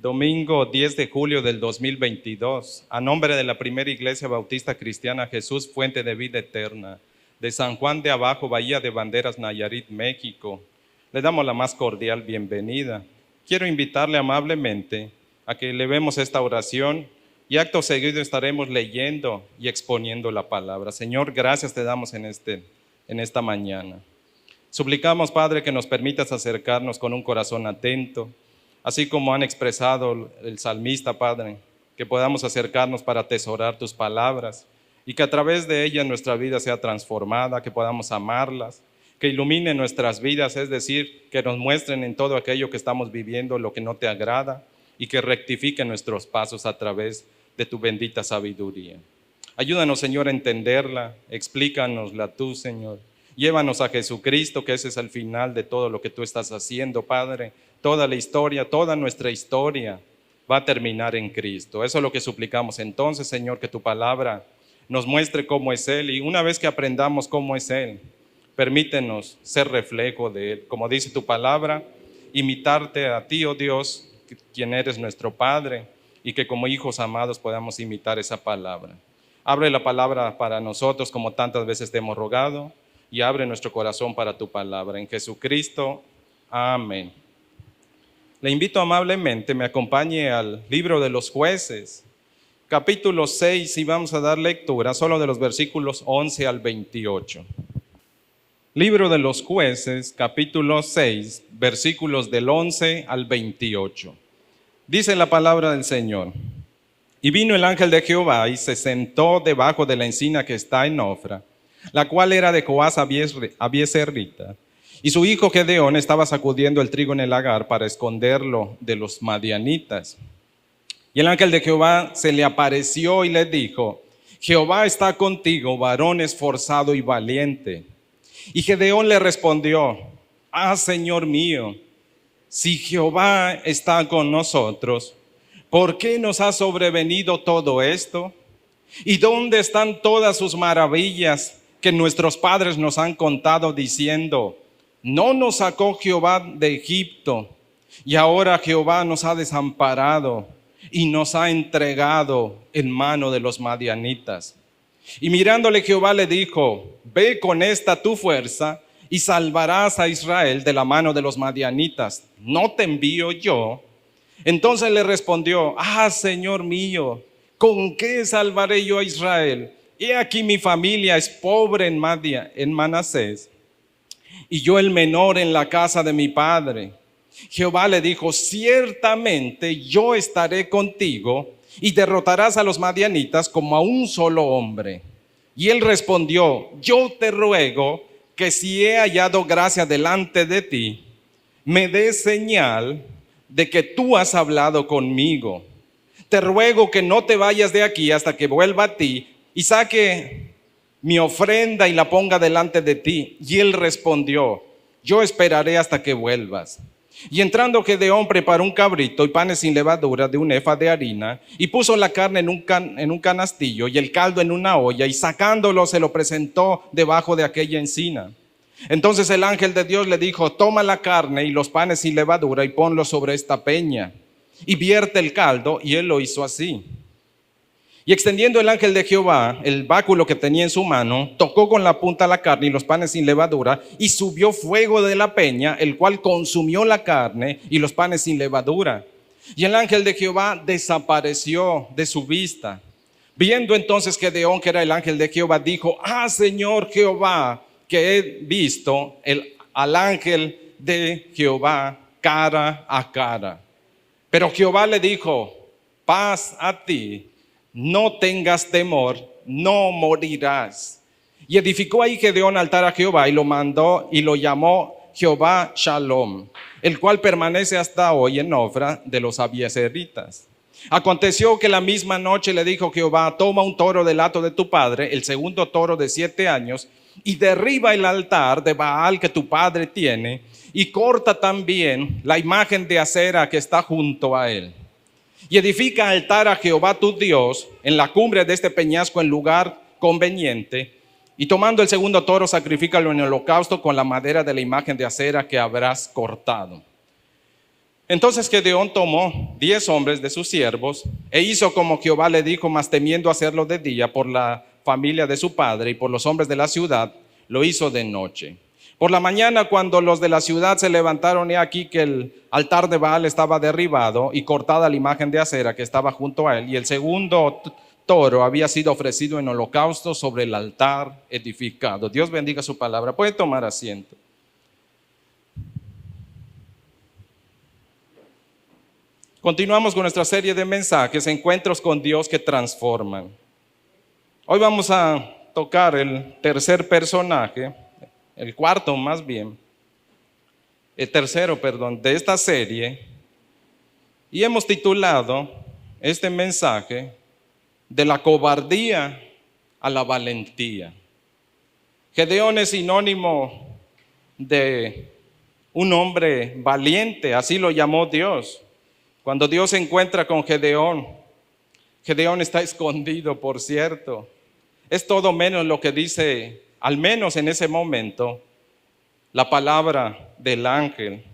Domingo 10 de julio del 2022, a nombre de la Primera Iglesia Bautista Cristiana Jesús Fuente de Vida Eterna, de San Juan de Abajo, Bahía de Banderas, Nayarit, México, le damos la más cordial bienvenida. Quiero invitarle amablemente a que elevemos esta oración y acto seguido estaremos leyendo y exponiendo la palabra. Señor, gracias te damos en esta mañana. Suplicamos, Padre, que nos permitas acercarnos con un corazón atento, así como han expresado el salmista, Padre, que podamos acercarnos para atesorar tus palabras y que a través de ellas nuestra vida sea transformada, que podamos amarlas, que iluminen nuestras vidas, es decir, que nos muestren en todo aquello que estamos viviendo lo que no te agrada y que rectifiquen nuestros pasos a través de tu bendita sabiduría. Ayúdanos, Señor, a entenderla, explícanosla tú, Señor. Llévanos a Jesucristo, que ese es el final de todo lo que tú estás haciendo, Padre. Toda la historia, toda nuestra historia va a terminar en Cristo. Eso es lo que suplicamos entonces, Señor, que tu palabra nos muestre cómo es Él. Y una vez que aprendamos cómo es Él, permítenos ser reflejo de Él. Como dice tu palabra, imitarte a ti, oh Dios, quien eres nuestro Padre, y que como hijos amados podamos imitar esa palabra. Abre la palabra para nosotros como tantas veces te hemos rogado, y abre nuestro corazón para tu palabra. En Jesucristo, amén. Le invito amablemente, me acompañe al libro de los Jueces, capítulo 6, y vamos a dar lectura solo de los versículos 11 al 28. Libro de los Jueces, capítulo 6, versículos del 11 al 28. Dice la palabra del Señor: Y vino el ángel de Jehová y se sentó debajo de la encina que está en Ofra, la cual era de Joás Abiezerrita. Y su hijo Gedeón estaba sacudiendo el trigo en el lagar para esconderlo de los madianitas. Y el ángel de Jehová se le apareció y le dijo: Jehová está contigo, varón esforzado y valiente. Y Gedeón le respondió: Señor mío, si Jehová está con nosotros, ¿por qué nos ha sobrevenido todo esto? ¿Y dónde están todas sus maravillas que nuestros padres nos han contado diciendo: no nos sacó Jehová de Egipto, y ahora Jehová nos ha desamparado y nos ha entregado en mano de los madianitas? Y mirándole Jehová le dijo: ve con esta tu fuerza y salvarás a Israel de la mano de los madianitas. ¿No te envío yo? Entonces le respondió: Señor mío, ¿con qué salvaré yo a Israel? He aquí mi familia es pobre en Manasés, y yo el menor en la casa de mi padre. Jehová le dijo: ciertamente yo estaré contigo y derrotarás a los madianitas como a un solo hombre. Y él respondió: yo te ruego que si he hallado gracia delante de ti, me des señal de que tú has hablado conmigo. Te ruego que no te vayas de aquí hasta que vuelva a ti y saque mi ofrenda y la ponga delante de ti. Y él respondió: yo esperaré hasta que vuelvas. Y entrando Gedeón preparó un cabrito y panes sin levadura de un efa de harina, y puso la carne en un canastillo y el caldo en una olla, y sacándolo se lo presentó debajo de aquella encina. Entonces el ángel de Dios le dijo: toma la carne y los panes sin levadura y ponlos sobre esta peña, y vierte el caldo. Y él lo hizo así. Y extendiendo el ángel de Jehová el báculo que tenía en su mano, tocó con la punta la carne y los panes sin levadura, y subió fuego de la peña, el cual consumió la carne y los panes sin levadura. Y el ángel de Jehová desapareció de su vista. Viendo entonces Gedeón que era el ángel de Jehová, dijo: Señor Jehová, que he visto al ángel de Jehová cara a cara. Pero Jehová le dijo: paz a ti, no tengas temor, no morirás. Y edificó ahí Gedeón altar a Jehová y lo mandó y lo llamó Jehová Shalom, el cual permanece hasta hoy en Ofra de los Abiezeritas. Aconteció que la misma noche le dijo Jehová: toma un toro del hato de tu padre, el segundo toro de 7 años, y derriba el altar de Baal que tu padre tiene, y corta también la imagen de acera que está junto a él. Y edifica altar a Jehová tu Dios en la cumbre de este peñasco en lugar conveniente. Y tomando el segundo toro, sacrifícalo en el holocausto con la madera de la imagen de acera que habrás cortado. Entonces Gedeón tomó 10 hombres de sus siervos e hizo como Jehová le dijo, mas temiendo hacerlo de día por la familia de su padre y por los hombres de la ciudad, lo hizo de noche. Por la mañana, cuando los de la ciudad se levantaron, he aquí que el altar de Baal estaba derribado y cortada la imagen de acera que estaba junto a él, y el segundo toro había sido ofrecido en holocausto sobre el altar edificado. Dios bendiga su palabra. Puede tomar asiento. Continuamos con nuestra serie de mensajes, encuentros con Dios que transforman. Hoy vamos a tocar el tercer personaje, el cuarto más bien, el tercero, perdón, de esta serie, y hemos titulado este mensaje de la cobardía a la valentía. Gedeón es sinónimo de un hombre valiente, así lo llamó Dios. Cuando Dios se encuentra con Gedeón, Gedeón está escondido, por cierto. Es todo menos lo que dice, al menos en ese momento, la palabra del ángel.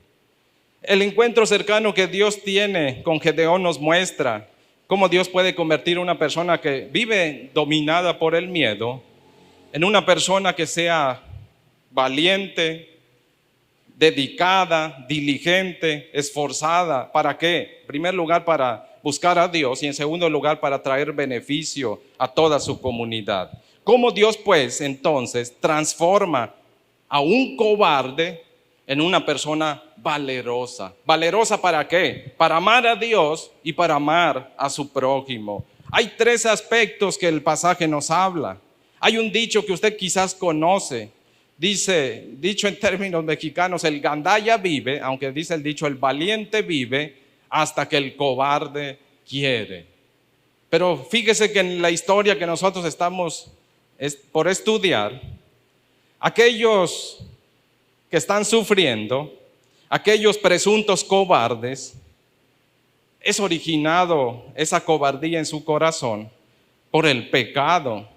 El encuentro cercano que Dios tiene con Gedeón nos muestra cómo Dios puede convertir a una persona que vive dominada por el miedo en una persona que sea valiente, dedicada, diligente, esforzada. ¿Para qué? En primer lugar, para buscar a Dios, y en segundo lugar, para traer beneficio a toda su comunidad. ¿Cómo Dios, pues, entonces transforma a un cobarde en una persona valerosa? ¿Valerosa para qué? Para amar a Dios y para amar a su prójimo. Hay 3 aspectos que el pasaje nos habla. Hay un dicho que usted quizás conoce. Dice, dicho en términos mexicanos, el gandaya vive, aunque dice el dicho, el valiente vive hasta que el cobarde quiere. Pero fíjese que en la historia que nosotros estamos por estudiar, aquellos que están sufriendo, aquellos presuntos cobardes, es originado esa cobardía en su corazón por el pecado.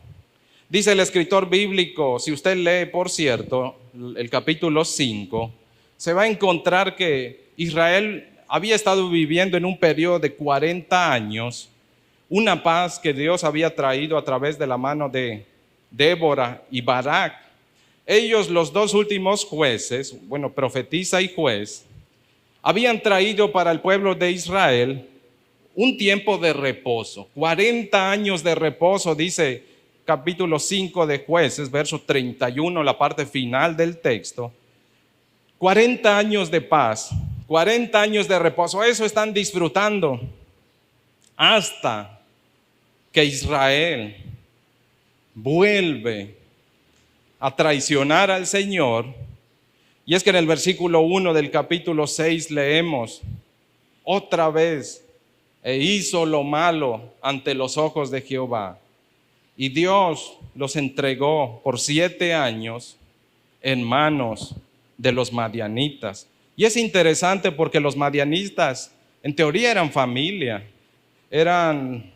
Dice el escritor bíblico, si usted lee, por cierto, el capítulo 5, se va a encontrar que Israel había estado viviendo en un periodo de 40 años, una paz que Dios había traído a través de la mano de Débora y Barak. Ellos, los 2 últimos jueces, profetisa y juez, habían traído para el pueblo de Israel un tiempo de reposo, 40 años de reposo, dice capítulo 5 de Jueces, verso 31, la parte final del texto. 40 años de paz, 40 años de reposo, eso están disfrutando hasta que Israel vuelve a traicionar al Señor. Y es que en el versículo 1 del capítulo 6 leemos, otra vez, e hizo lo malo ante los ojos de Jehová. Y Dios los entregó por 7 años en manos de los madianitas. Y es interesante porque los madianitas en teoría eran familia, eran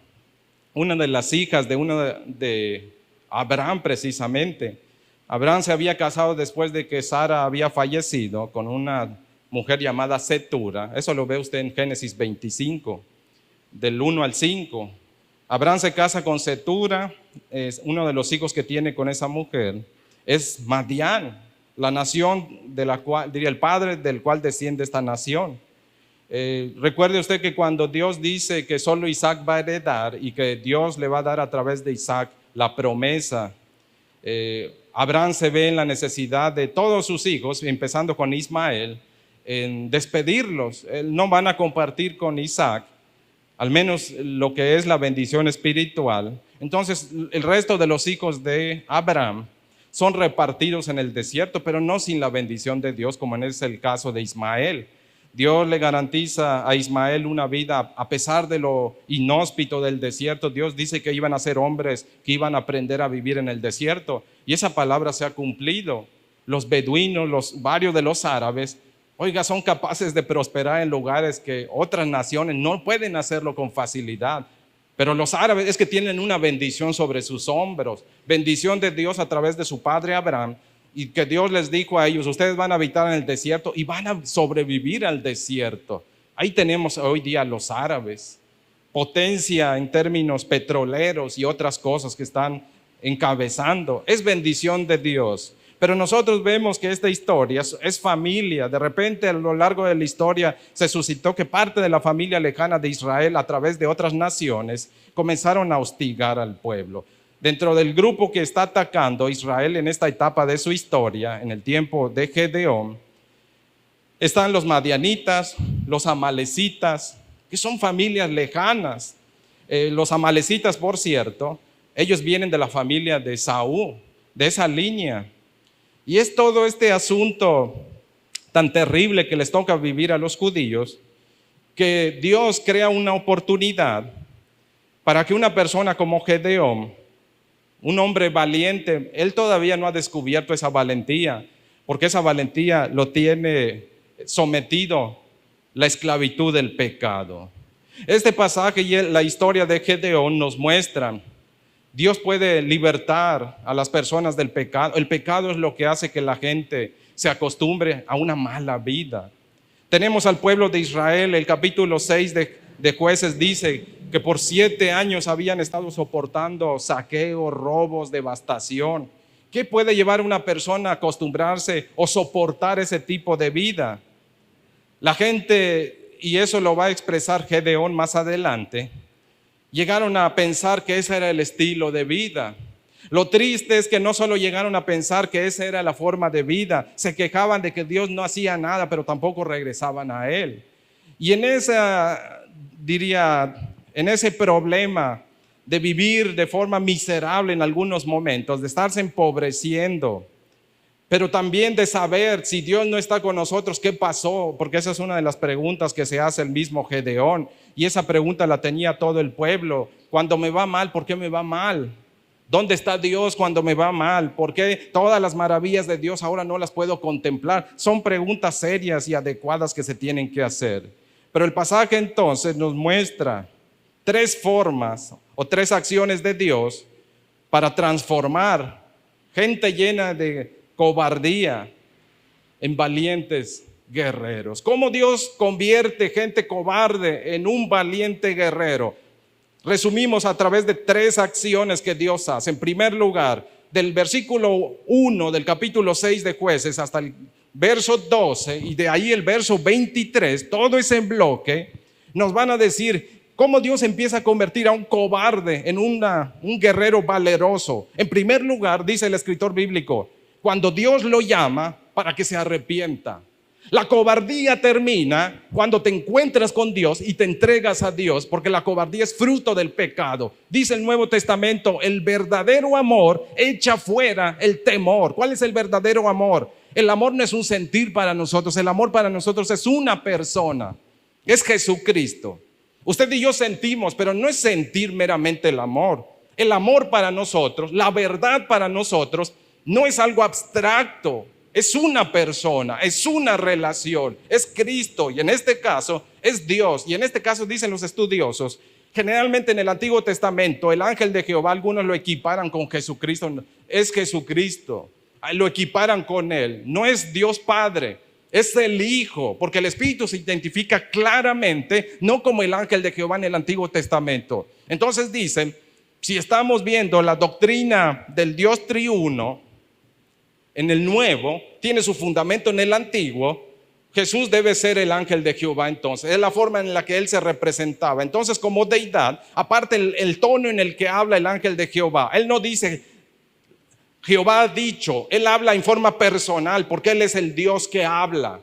una de las hijas de Abraham precisamente. Abraham se había casado después de que Sara había fallecido con una mujer llamada Setura. Eso lo ve usted en Génesis 25, del 1 al 5. Abraham se casa con Setura, es uno de los hijos que tiene con esa mujer es Madián, la nación de la cual, diría el padre del cual desciende esta nación. Recuerde usted que cuando Dios dice que solo Isaac va a heredar y que Dios le va a dar a través de Isaac la promesa, Abraham se ve en la necesidad de todos sus hijos, empezando con Ismael, en despedirlos. No van a compartir con Isaac, al menos lo que es la bendición espiritual. Entonces el resto de los hijos de Abraham son repartidos en el desierto, pero no sin la bendición de Dios, como es el caso de Ismael. Dios le garantiza a Ismael una vida a pesar de lo inhóspito del desierto. Dios dice que iban a ser hombres que iban a aprender a vivir en el desierto, y esa palabra se ha cumplido. Los beduinos, varios de los árabes, oiga, son capaces de prosperar en lugares que otras naciones no pueden hacerlo con facilidad. Pero los árabes es que tienen una bendición sobre sus hombros, bendición de Dios a través de su padre Abraham, y que Dios les dijo a ellos, ustedes van a habitar en el desierto y van a sobrevivir al desierto. Ahí tenemos hoy día a los árabes, potencia en términos petroleros y otras cosas que están encabezando. Es bendición de Dios. Pero nosotros vemos que esta historia es familia. De repente a lo largo de la historia se suscitó que parte de la familia lejana de Israel a través de otras naciones comenzaron a hostigar al pueblo. Dentro del grupo que está atacando Israel en esta etapa de su historia, en el tiempo de Gedeón, están los madianitas, los amalecitas, que son familias lejanas. Los amalecitas, por cierto, ellos vienen de la familia de Saúl, de esa línea. Y es todo este asunto tan terrible que les toca vivir a los judíos, que Dios crea una oportunidad para que una persona como Gedeón, un hombre valiente, él todavía no ha descubierto esa valentía, porque esa valentía lo tiene sometido la esclavitud del pecado. Este pasaje y la historia de Gedeón nos muestran Dios puede libertar a las personas del pecado. El pecado es lo que hace que la gente se acostumbre a una mala vida. Tenemos al pueblo de Israel, el capítulo 6 de Jueces dice que por 7 años habían estado soportando saqueos, robos, devastación. ¿Qué puede llevar a una persona a acostumbrarse o soportar ese tipo de vida? La gente, y eso lo va a expresar Gedeón más adelante, llegaron a pensar que ese era el estilo de vida. Lo triste es que no solo llegaron a pensar que esa era la forma de vida, se quejaban de que Dios no hacía nada, pero tampoco regresaban a Él. Y en en ese problema de vivir de forma miserable en algunos momentos, de estarse empobreciendo, pero también de saber si Dios no está con nosotros, ¿qué pasó? Porque esa es una de las preguntas que se hace el mismo Gedeón, y esa pregunta la tenía todo el pueblo. Cuando me va mal, ¿por qué me va mal? ¿Dónde está Dios cuando me va mal? ¿Por qué todas las maravillas de Dios ahora no las puedo contemplar? Son preguntas serias y adecuadas que se tienen que hacer. Pero el pasaje entonces nos muestra 3 formas o 3 acciones de Dios para transformar gente llena de cobardía en valientes guerreros. ¿Cómo Dios convierte gente cobarde en un valiente guerrero? Resumimos a través de 3 acciones que Dios hace. En primer lugar, del versículo 1 del capítulo 6 de Jueces hasta el verso 12 y de ahí el verso 23, todo ese bloque nos van a decir cómo Dios empieza a convertir a un cobarde en un guerrero valeroso. En primer lugar, dice el escritor bíblico, cuando Dios lo llama para que se arrepienta. La cobardía termina cuando te encuentras con Dios y te entregas a Dios, porque la cobardía es fruto del pecado. Dice el Nuevo Testamento, el verdadero amor echa fuera el temor. ¿Cuál es el verdadero amor? El amor no es un sentir para nosotros, el amor para nosotros es una persona, es Jesucristo. Usted y yo sentimos, pero no es sentir meramente el amor. El amor para nosotros, la verdad para nosotros, no es algo abstracto, es una persona, es una relación, es Cristo y en este caso es Dios. Y en este caso dicen los estudiosos, generalmente en el Antiguo Testamento el ángel de Jehová, algunos lo equiparan con Jesucristo, es Jesucristo, lo equiparan con Él, no es Dios Padre, es el Hijo, porque el Espíritu se identifica claramente, no como el ángel de Jehová en el Antiguo Testamento. Entonces dicen, si estamos viendo la doctrina del Dios triuno, en el Nuevo, tiene su fundamento en el Antiguo, Jesús debe ser el ángel de Jehová entonces, es la forma en la que Él se representaba. Entonces como deidad, aparte el tono en el que habla el ángel de Jehová, Él no dice, Jehová ha dicho, Él habla en forma personal, porque Él es el Dios que habla.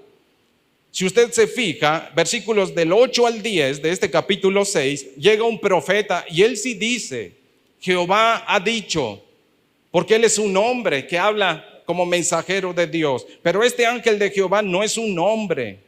Si usted se fija, versículos del 8 al 10 de este capítulo 6, llega un profeta y él sí dice, Jehová ha dicho, porque Él es un hombre que habla como mensajero de Dios. Pero este ángel de Jehová no es un hombre,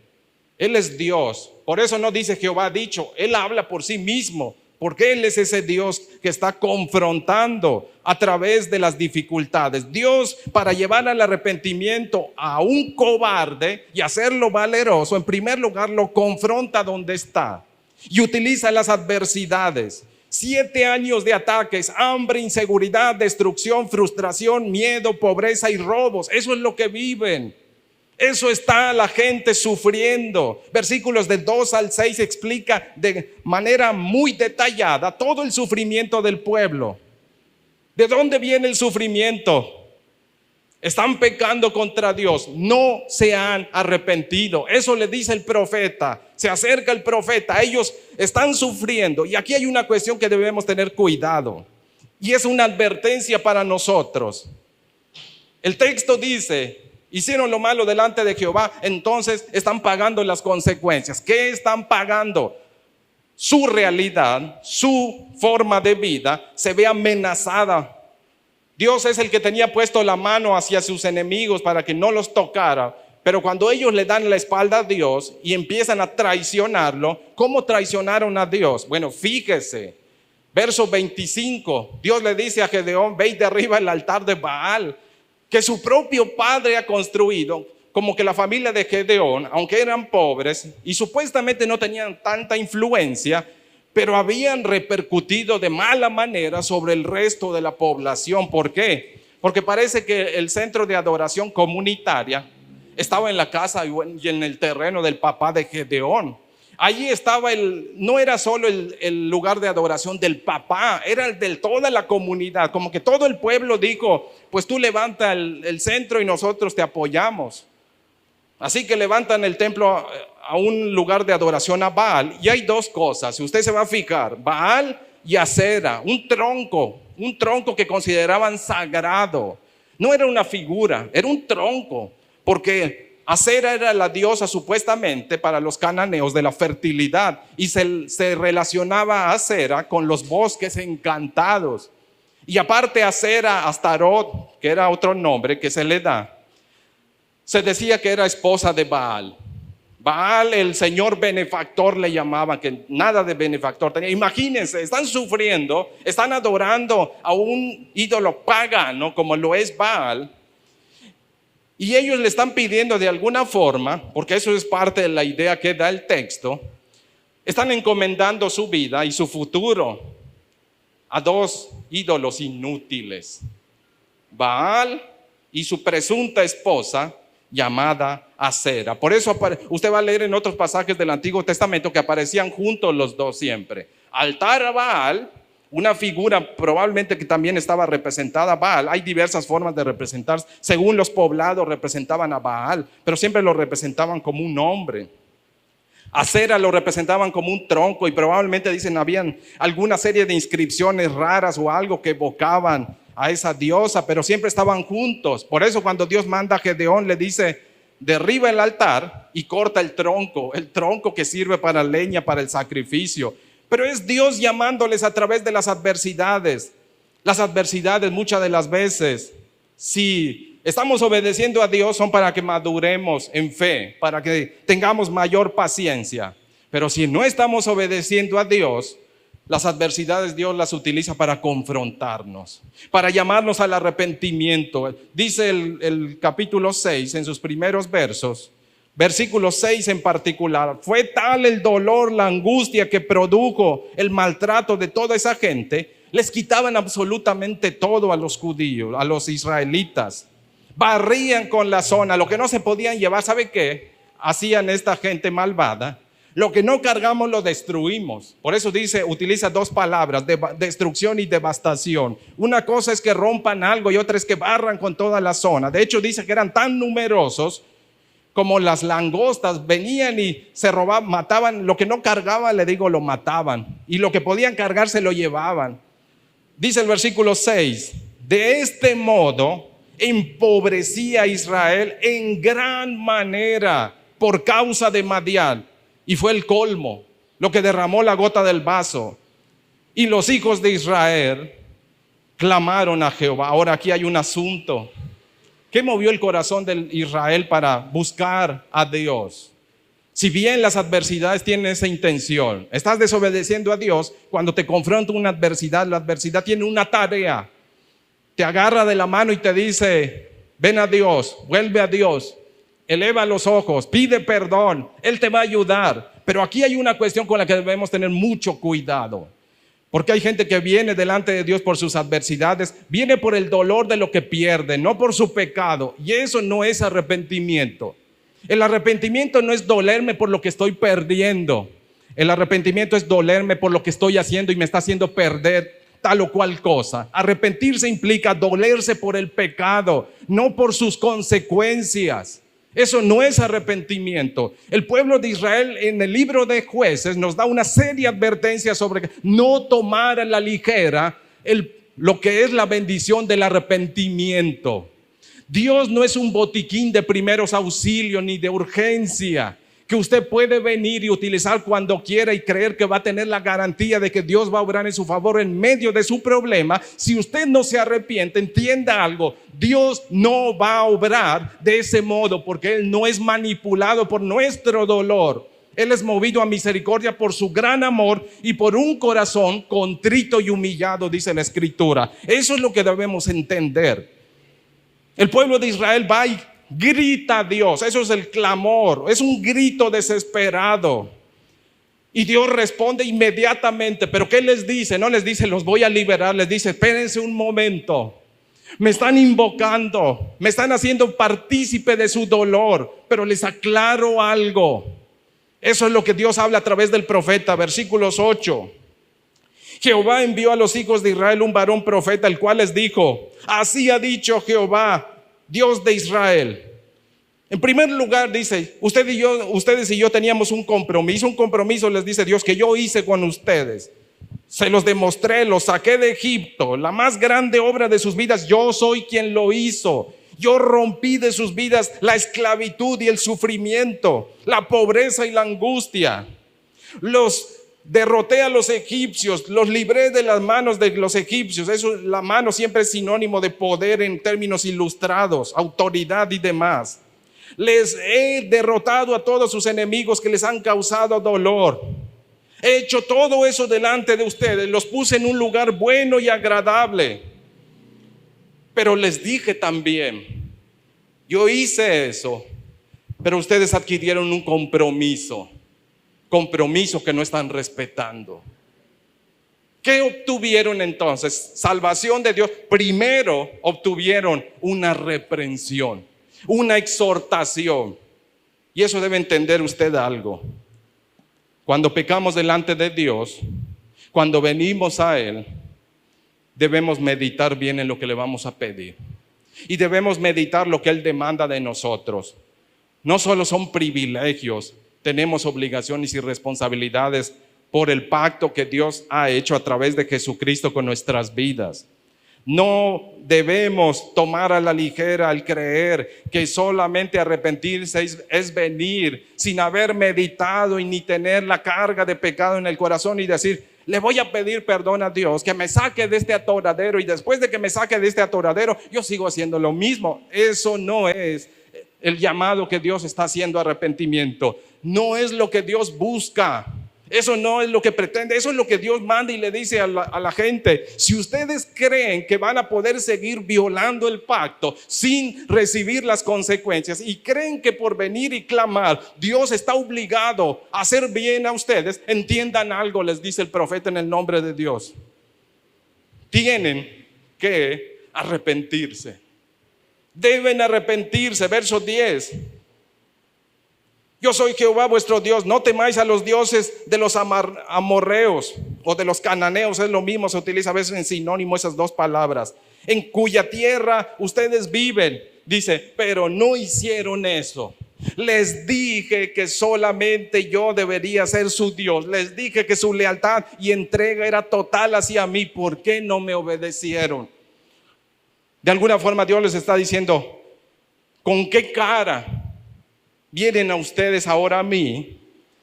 Él es Dios. Por eso no dice Jehová ha dicho, Él habla por sí mismo, porque Él es ese Dios que está confrontando a través de las dificultades. Dios, para llevar al arrepentimiento a un cobarde y hacerlo valeroso, en primer lugar lo confronta donde está y utiliza las adversidades. 7 años de ataques, hambre, inseguridad, destrucción, frustración, miedo, pobreza y robos. Eso es lo que viven. Eso está la gente sufriendo. Versículos de 2 al 6 explica de manera muy detallada todo el sufrimiento del pueblo. ¿De dónde viene el sufrimiento? Están pecando contra Dios, no se han arrepentido. Eso le dice el profeta. Se acerca el profeta, ellos están sufriendo. Y aquí hay una cuestión que debemos tener cuidado, y es una advertencia para nosotros. El texto dice: hicieron lo malo delante de Jehová, entonces están pagando las consecuencias. ¿Qué están pagando? Su realidad, su forma de vida se ve amenazada. Dios es el que tenía puesto la mano hacia sus enemigos para que no los tocara. Pero cuando ellos le dan la espalda a Dios y empiezan a traicionarlo, ¿cómo traicionaron a Dios? Bueno, fíjese, verso 25, Dios le dice a Gedeón: ve y derriba el altar de Baal, que su propio padre ha construido. Como que la familia de Gedeón, aunque eran pobres y supuestamente no tenían tanta influencia, pero habían repercutido de mala manera sobre el resto de la población. ¿Por qué? Porque parece que el centro de adoración comunitaria estaba en la casa y en el terreno del papá de Gedeón. Allí estaba no era solo el lugar de adoración del papá, era el de toda la comunidad. Como que todo el pueblo dijo: pues tú levanta el centro y nosotros te apoyamos. Así que levantan el templo a un lugar de adoración a Baal. Y hay dos cosas, si usted se va a fijar: Baal y Acera, un tronco que consideraban sagrado. No era una figura, era un tronco, porque Acera era la diosa supuestamente para los cananeos de la fertilidad, y se relacionaba a Acera con los bosques encantados. Y aparte Acera, Astarot, que era otro nombre que se le da, se decía que era esposa de Baal. Baal, el señor benefactor, le llamaban, que nada de benefactor tenía. Imagínense, están sufriendo, están adorando a un ídolo pagano como lo es Baal, y ellos le están pidiendo de alguna forma, porque eso es parte de la idea que da el texto, están encomendando su vida y su futuro a dos ídolos inútiles: Baal y su presunta esposa llamada Acera. Por eso usted va a leer en otros pasajes del Antiguo Testamento que aparecían juntos los dos siempre. Altar a Baal, una figura probablemente que también estaba representada a Baal. Hay diversas formas de representar. Según los poblados representaban a Baal, pero siempre lo representaban como un hombre. Acera lo representaban como un tronco, y probablemente dicen habían alguna serie de inscripciones raras o algo que evocaban a esa diosa, pero siempre estaban juntos. Por eso cuando Dios manda a Gedeón, le dice: derriba el altar y corta el tronco que sirve para leña, para el sacrificio. Pero es Dios llamándoles a través de las adversidades. Las adversidades muchas de las veces, si estamos obedeciendo a Dios, son para que maduremos en fe, para que tengamos mayor paciencia. Pero si no estamos obedeciendo a Dios, las adversidades Dios las utiliza para confrontarnos, para llamarnos al arrepentimiento. Dice el capítulo 6 en sus primeros versos, versículo 6 en particular: fue tal el dolor, la angustia que produjo el maltrato de toda esa gente. Les quitaban absolutamente todo a los judíos, a los israelitas. Barrían con la zona, lo que no se podían llevar. ¿Sabe qué hacían esta gente malvada? Lo que no cargamos lo destruimos. Por eso utiliza dos palabras: destrucción y devastación. Una cosa es que rompan algo y otra es que barran con toda la zona. De hecho dice que eran tan numerosos como las langostas. Venían y se robaban, mataban. Lo que no cargaban, lo mataban. Y lo que podían cargar se lo llevaban. Dice el versículo 6: de este modo empobrecía a Israel en gran manera por causa de Madián. Y fue el colmo, lo que derramó la gota del vaso. Y los hijos de Israel clamaron a Jehová. Ahora aquí hay un asunto. ¿Qué movió el corazón de Israel para buscar a Dios? Si bien las adversidades tienen esa intención, estás desobedeciendo a Dios. Cuando te confronta una adversidad, la adversidad tiene una tarea. Te agarra de la mano y te dice: ven a Dios, vuelve a Dios. Eleva los ojos, pide perdón, Él te va a ayudar. Pero aquí hay una cuestión con la que debemos tener mucho cuidado, porque hay gente que viene delante de Dios por sus adversidades, viene por el dolor de lo que pierde, no por su pecado, y eso no es arrepentimiento. El arrepentimiento no es dolerme por lo que estoy perdiendo. El arrepentimiento es dolerme por lo que estoy haciendo y me está haciendo perder tal o cual cosa. Arrepentirse implica dolerse por el pecado, no por sus consecuencias. Eso no es arrepentimiento. El pueblo de Israel en el libro de Jueces nos da una seria advertencia sobre no tomar a la ligera lo que es la bendición del arrepentimiento. Dios no es un botiquín de primeros auxilios ni de urgencia que usted puede venir y utilizar cuando quiera y creer que va a tener la garantía de que Dios va a obrar en su favor en medio de su problema. Si usted no se arrepiente, entienda algo: Dios no va a obrar de ese modo, porque Él no es manipulado por nuestro dolor. Él es movido a misericordia por su gran amor y por un corazón contrito y humillado, dice la Escritura. Eso es lo que debemos entender. El pueblo de Israel va y grita a Dios. Eso es el clamor, es un grito desesperado. Y Dios responde inmediatamente. Pero ¿qué les dice? No les dice los voy a liberar, les dice espérense un momento. Me están invocando, me están haciendo partícipe de su dolor, pero les aclaro algo. Eso es lo que Dios habla a través del profeta. Versículos 8. Jehová envió a los hijos de Israel un varón profeta, el cual les dijo: así ha dicho Jehová, Dios de Israel. En primer lugar dice, ustedes y yo teníamos un compromiso, les dice Dios, que yo hice con ustedes. Se los demostré, los saqué de Egipto, la más grande obra de sus vidas, yo soy quien lo hizo. Yo rompí de sus vidas la esclavitud y el sufrimiento, la pobreza y la angustia. Los derroté a los egipcios, los libré de las manos de los egipcios. Eso, la mano siempre es sinónimo de poder en términos ilustrados, autoridad y demás. Les he derrotado a todos sus enemigos que les han causado dolor. He hecho todo eso delante de ustedes, los puse en un lugar bueno y agradable. Pero les dije también, yo hice eso, pero ustedes adquirieron un compromiso que no están respetando. ¿Qué obtuvieron entonces? Salvación de Dios. Primero obtuvieron una reprensión, una exhortación. Y eso debe entender usted algo. Cuando pecamos delante de Dios, cuando venimos a Él, debemos meditar bien en lo que le vamos a pedir. Y debemos meditar lo que Él demanda de nosotros. No solo son privilegios, tenemos obligaciones y responsabilidades por el pacto que Dios ha hecho a través de Jesucristo con nuestras vidas. No debemos tomar a la ligera el creer que solamente arrepentirse es venir sin haber meditado y ni tener la carga de pecado en el corazón y decir: le voy a pedir perdón a Dios, que me saque de este atoradero, y después de que me saque de este atoradero, yo sigo haciendo lo mismo. Eso no es el llamado que Dios está haciendo a arrepentimiento. No es lo que Dios busca. Eso no es lo que pretende. Eso es lo que Dios manda y le dice a la gente: si ustedes creen que van a poder seguir violando el pacto sin recibir las consecuencias, y creen que por venir y clamar Dios está obligado a hacer bien a ustedes, entiendan algo, les dice el profeta en el nombre de Dios: tienen que arrepentirse. Deben arrepentirse. Verso 10. Yo soy Jehová vuestro Dios, no temáis a los dioses de los amorreos o de los cananeos. Es lo mismo, se utiliza a veces en sinónimo esas dos palabras. En cuya tierra ustedes viven. Dice, pero no hicieron eso. Les dije que solamente yo debería ser su Dios. Les dije que su lealtad y entrega era total hacia mí. ¿Por qué no me obedecieron? De alguna forma Dios les está diciendo: ¿con qué cara vienen a ustedes ahora a mí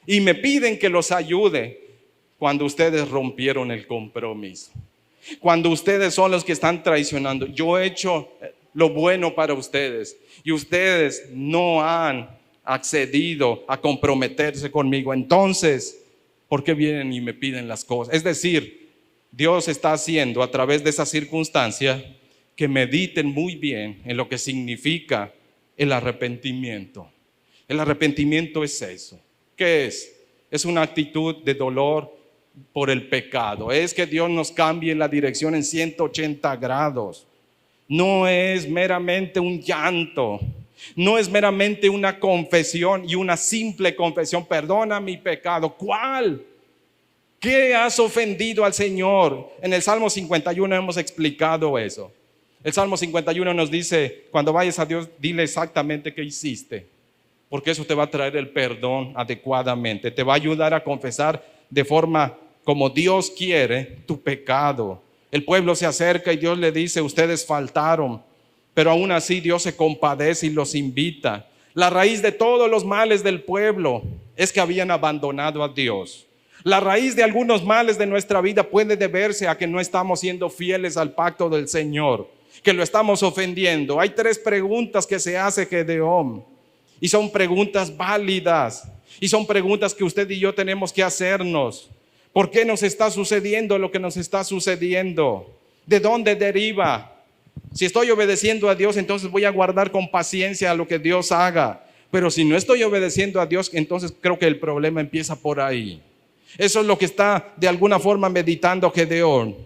y me piden que los ayude cuando ustedes rompieron el compromiso? Cuando ustedes son los que están traicionando. Yo he hecho lo bueno para ustedes y ustedes no han accedido a comprometerse conmigo. Entonces, ¿por qué vienen y me piden las cosas? Es decir, Dios está haciendo a través de esa circunstancia que mediten muy bien en lo que significa el arrepentimiento. El arrepentimiento es eso. ¿Qué es? Es una actitud de dolor por el pecado. Es que Dios nos cambie la dirección en 180 grados. No es meramente un llanto. No es meramente una confesión y una simple confesión. Perdona mi pecado. ¿Cuál? ¿Qué has ofendido al Señor? En el Salmo 51 hemos explicado eso. El Salmo 51 nos dice, cuando vayas a Dios, dile exactamente qué hiciste, porque eso te va a traer el perdón adecuadamente. Te va a ayudar a confesar de forma como Dios quiere tu pecado. El pueblo se acerca y Dios le dice, ustedes faltaron, pero aún así Dios se compadece y los invita. La raíz de todos los males del pueblo es que habían abandonado a Dios. La raíz de algunos males de nuestra vida puede deberse a que no estamos siendo fieles al pacto del Señor, que lo estamos ofendiendo. Hay 3 preguntas que se hace Gedeón, y son preguntas válidas, y son preguntas que usted y yo tenemos que hacernos. ¿Por qué nos está sucediendo lo que nos está sucediendo? ¿De dónde deriva? Si estoy obedeciendo a Dios, entonces voy a guardar con paciencia lo que Dios haga. Pero si no estoy obedeciendo a Dios, entonces creo que el problema empieza por ahí. Eso es lo que está de alguna forma meditando Gedeón.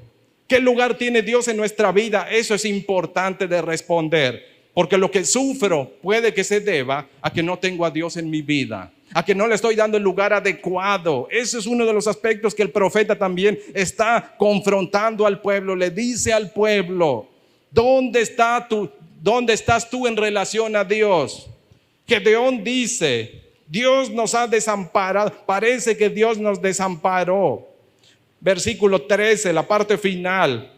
¿Qué lugar tiene Dios en nuestra vida? Eso es importante de responder, porque lo que sufro puede que se deba a que no tengo a Dios en mi vida, a que no le estoy dando el lugar adecuado. Ese es uno de los aspectos que el profeta también está confrontando al pueblo. Le dice al pueblo, ¿dónde estás tú en relación a Dios? Gedeón dice, Dios nos ha desamparado, parece que Dios nos desamparó. Versículo 13, la parte final.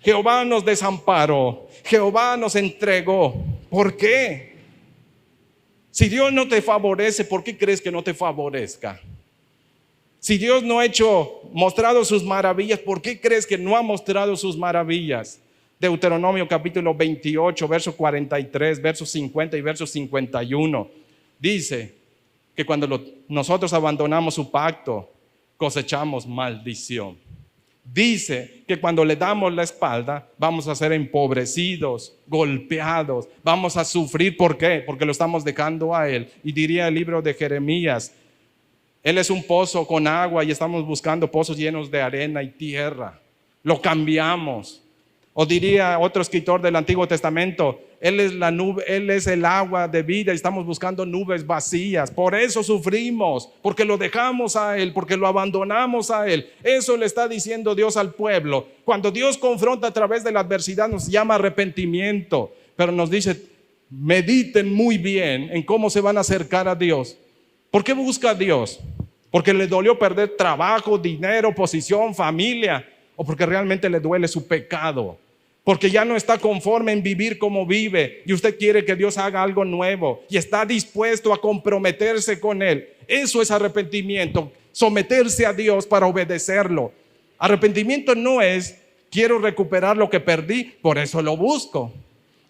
Jehová nos desamparó, Jehová nos entregó. ¿Por qué? Si Dios no te favorece, ¿por qué crees que no te favorezca? Si Dios no ha mostrado sus maravillas, ¿por qué crees que no ha mostrado sus maravillas? Deuteronomio capítulo 28, verso 43, versos 50 y verso 51. Dice que cuando nosotros abandonamos su pacto, cosechamos maldición. Dice que cuando le damos la espalda, vamos a ser empobrecidos, golpeados, vamos a sufrir. ¿Por qué? Porque lo estamos dejando a Él. Y diría el libro de Jeremías, Él es un pozo con agua y estamos buscando pozos llenos de arena y tierra. Lo cambiamos. O diría otro escritor del Antiguo Testamento, Él es la nube, Él es el agua de vida y estamos buscando nubes vacías. Por eso sufrimos, porque lo dejamos a Él, porque lo abandonamos a Él. Eso le está diciendo Dios al pueblo. Cuando Dios confronta a través de la adversidad, nos llama arrepentimiento, pero nos dice, mediten muy bien en cómo se van a acercar a Dios. ¿Por qué busca a Dios? ¿Porque le dolió perder trabajo, dinero, posición, familia? ¿O porque realmente le duele su pecado? Porque ya no está conforme en vivir como vive y usted quiere que Dios haga algo nuevo y está dispuesto a comprometerse con Él. Eso es arrepentimiento, someterse a Dios para obedecerlo. Arrepentimiento no es, quiero recuperar lo que perdí, por eso lo busco.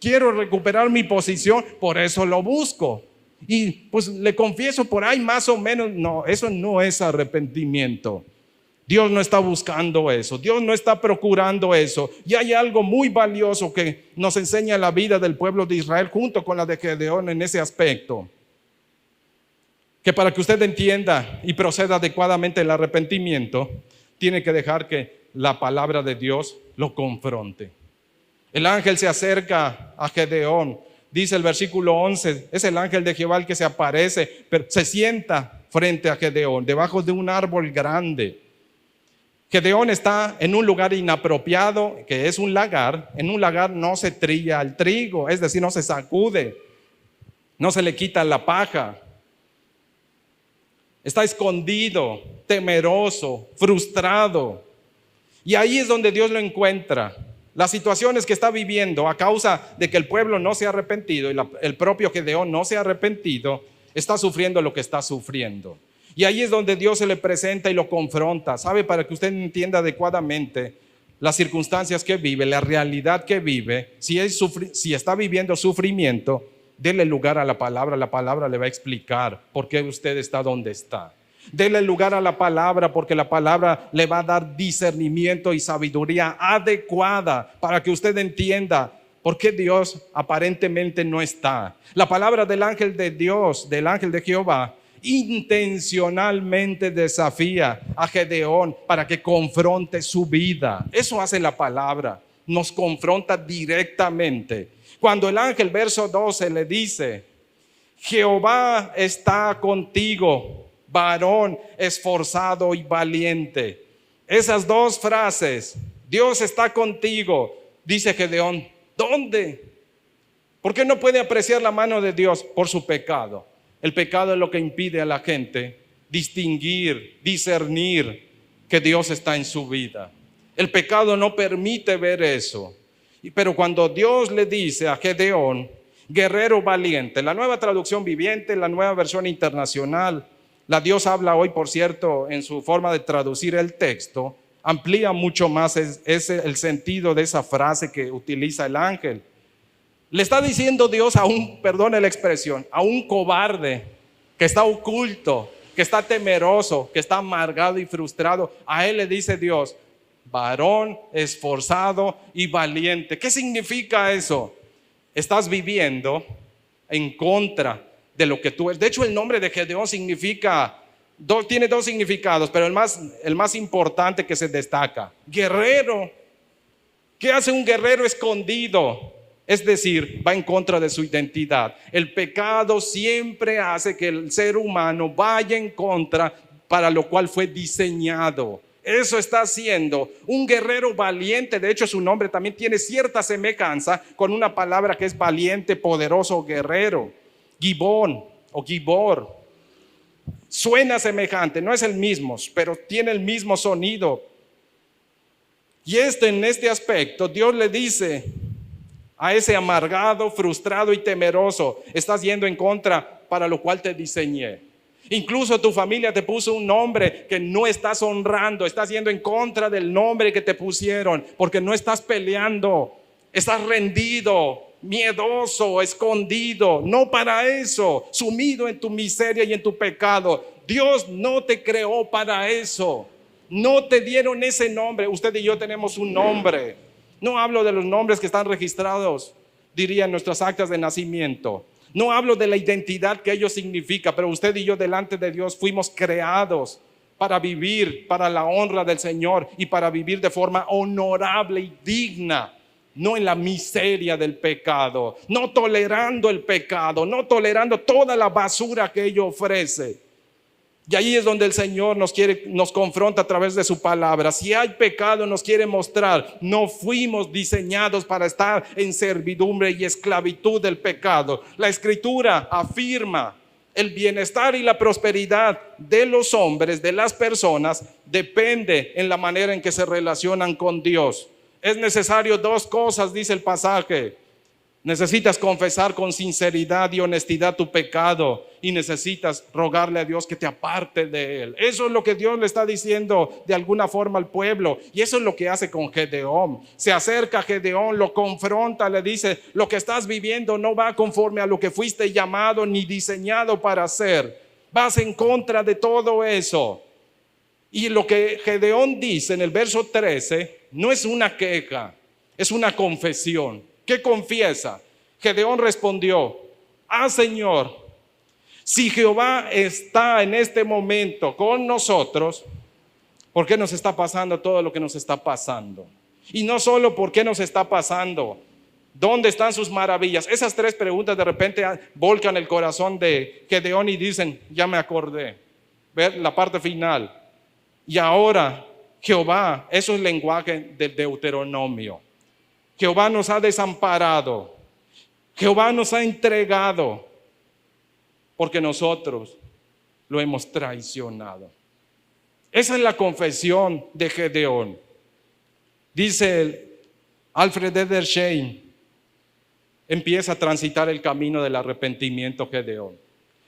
Quiero recuperar mi posición, por eso lo busco. Y pues le confieso por ahí más o menos, no, eso no es arrepentimiento. Dios no está buscando eso, Dios no está procurando eso. Y hay algo muy valioso que nos enseña la vida del pueblo de Israel junto con la de Gedeón en ese aspecto. Que para que usted entienda y proceda adecuadamente el arrepentimiento, tiene que dejar que la palabra de Dios lo confronte. El ángel se acerca a Gedeón, dice el versículo 11, es el ángel de Jehová el que se aparece, pero se sienta frente a Gedeón, debajo de un árbol grande. Gedeón está en un lugar inapropiado, que es un lagar. En un lagar no se trilla el trigo, es decir, no se sacude, no se le quita la paja. Está escondido, temeroso, frustrado. Y ahí es donde Dios lo encuentra. Las situaciones que está viviendo a causa de que el pueblo no se ha arrepentido y el propio Gedeón no se ha arrepentido, está sufriendo lo que está sufriendo. Y ahí es donde Dios se le presenta y lo confronta. ¿Sabe? Para que usted entienda adecuadamente las circunstancias que vive, la realidad que vive. Si está viviendo sufrimiento, dele lugar a la palabra le va a explicar por qué usted está donde está. Dele lugar a la palabra porque la palabra le va a dar discernimiento y sabiduría adecuada para que usted entienda por qué Dios aparentemente no está. La palabra del ángel de Dios, del ángel de Jehová, intencionalmente desafía a Gedeón para que confronte su vida. Eso hace la palabra, nos confronta directamente. Cuando el ángel, verso 12, le dice: Jehová está contigo, varón esforzado y valiente. Esas dos frases, Dios está contigo, dice Gedeón, ¿dónde? ¿Por qué no puede apreciar la mano de Dios? Por su pecado. El pecado es lo que impide a la gente distinguir, discernir que Dios está en su vida. El pecado no permite ver eso. Pero cuando Dios le dice a Gedeón, guerrero valiente, la Nueva Traducción Viviente, la Nueva Versión Internacional, la Dios habla hoy, por cierto, en su forma de traducir el texto, amplía mucho más el sentido de esa frase que utiliza el ángel. Le está diciendo Dios a un, perdone la expresión, a un cobarde que está oculto, que está temeroso, que está amargado y frustrado. A él le dice Dios, varón esforzado y valiente. ¿Qué significa eso? Estás viviendo en contra de lo que tú eres. De hecho, el nombre de Gedeón significa, tiene dos significados, pero el más importante que se destaca: guerrero. ¿Qué hace un guerrero escondido? Es decir, va en contra de su identidad. El pecado siempre hace que el ser humano vaya en contra para lo cual fue diseñado. Eso está haciendo un guerrero valiente. De hecho, su nombre también tiene cierta semejanza con una palabra que es valiente, poderoso, guerrero. Gibón o Gibor. Suena semejante, no es el mismo, pero tiene el mismo sonido. Y en este aspecto, Dios le dice a ese amargado, frustrado y temeroso: estás yendo en contra para lo cual te diseñé. Incluso tu familia te puso un nombre que no estás honrando. Estás yendo en contra del nombre que te pusieron, porque no estás peleando. Estás rendido, miedoso, escondido. No para eso, sumido en tu miseria y en tu pecado. Dios no te creó para eso. No te dieron ese nombre. Usted y yo tenemos un nombre. No hablo de los nombres que están registrados, diría, en nuestras actas de nacimiento. No hablo de la identidad que ello significa, pero usted y yo delante de Dios fuimos creados para vivir para la honra del Señor y para vivir de forma honorable y digna, no en la miseria del pecado, no tolerando el pecado, no tolerando toda la basura que ello ofrece. Y ahí es donde el Señor nos confronta a través de su palabra. Si hay pecado, nos quiere mostrar: no fuimos diseñados para estar en servidumbre y esclavitud del pecado. La Escritura afirma: el bienestar y la prosperidad de los hombres, de las personas, depende en la manera en que se relacionan con Dios. Es necesario dos cosas, dice el pasaje. Necesitas confesar con sinceridad y honestidad tu pecado, y necesitas rogarle a Dios que te aparte de él. Eso es lo que Dios le está diciendo de alguna forma al pueblo, y eso es lo que hace con Gedeón. Se acerca a Gedeón, lo confronta, le dice: lo que estás viviendo no va conforme a lo que fuiste llamado ni diseñado para hacer. Vas en contra de todo eso. Y lo que Gedeón dice en el verso 13 no es una queja, es una confesión. ¿Qué confiesa? Gedeón respondió: Señor, si Jehová está en este momento con nosotros, ¿por qué nos está pasando todo lo que nos está pasando? Y no solo por qué nos está pasando, ¿dónde están sus maravillas? Esas tres preguntas de repente volcan el corazón de Gedeón y dicen: ya me acordé. Ver la parte final. Y ahora Jehová, eso es el lenguaje del Deuteronomio. Jehová nos ha desamparado, Jehová nos ha entregado, porque nosotros lo hemos traicionado. Esa es la confesión de Gedeón. Dice Alfred Edersheim, empieza a transitar el camino del arrepentimiento Gedeón.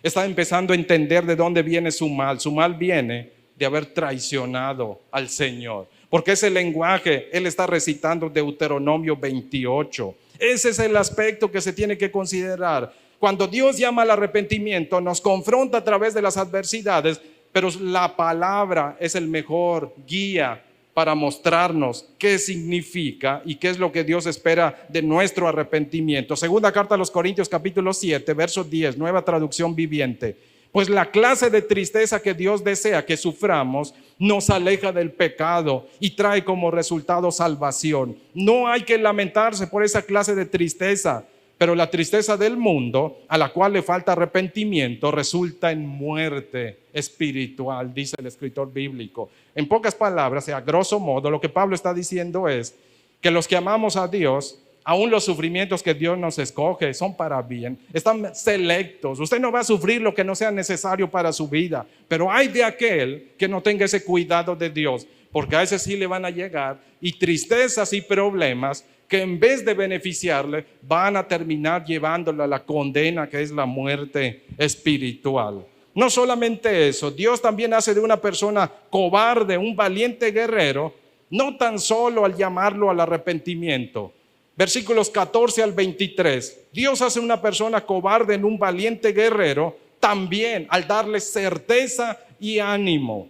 Está empezando a entender de dónde viene su mal. Su mal viene de haber traicionado al Señor. Porque ese lenguaje, él está recitando Deuteronomio 28. Ese es el aspecto que se tiene que considerar. Cuando Dios llama al arrepentimiento, nos confronta a través de las adversidades, pero la palabra es el mejor guía para mostrarnos qué significa y qué es lo que Dios espera de nuestro arrepentimiento. Segunda carta a los Corintios, capítulo 7, verso 10, Nueva Traducción Viviente. Pues la clase de tristeza que Dios desea que suframos nos aleja del pecado y trae como resultado salvación. No hay que lamentarse por esa clase de tristeza, Pero la tristeza del mundo, a la cual le falta arrepentimiento, resulta en muerte espiritual, dice el escritor bíblico. En pocas palabras, a grosso modo, lo que Pablo está diciendo es que los que amamos a Dios, aún los sufrimientos que Dios nos escoge son para bien, están selectos. Usted no va a sufrir lo que no sea necesario para su vida, pero hay de aquel que no tenga ese cuidado de Dios, porque a ese sí le van a llegar y tristezas y problemas que en vez de beneficiarle van a terminar llevándole a la condena, que es la muerte espiritual. No solamente eso, Dios también hace de una persona cobarde un valiente guerrero, no tan solo al llamarlo al arrepentimiento. Versículos 14 al 23, Dios hace una persona cobarde en un valiente guerrero también al darle certeza y ánimo.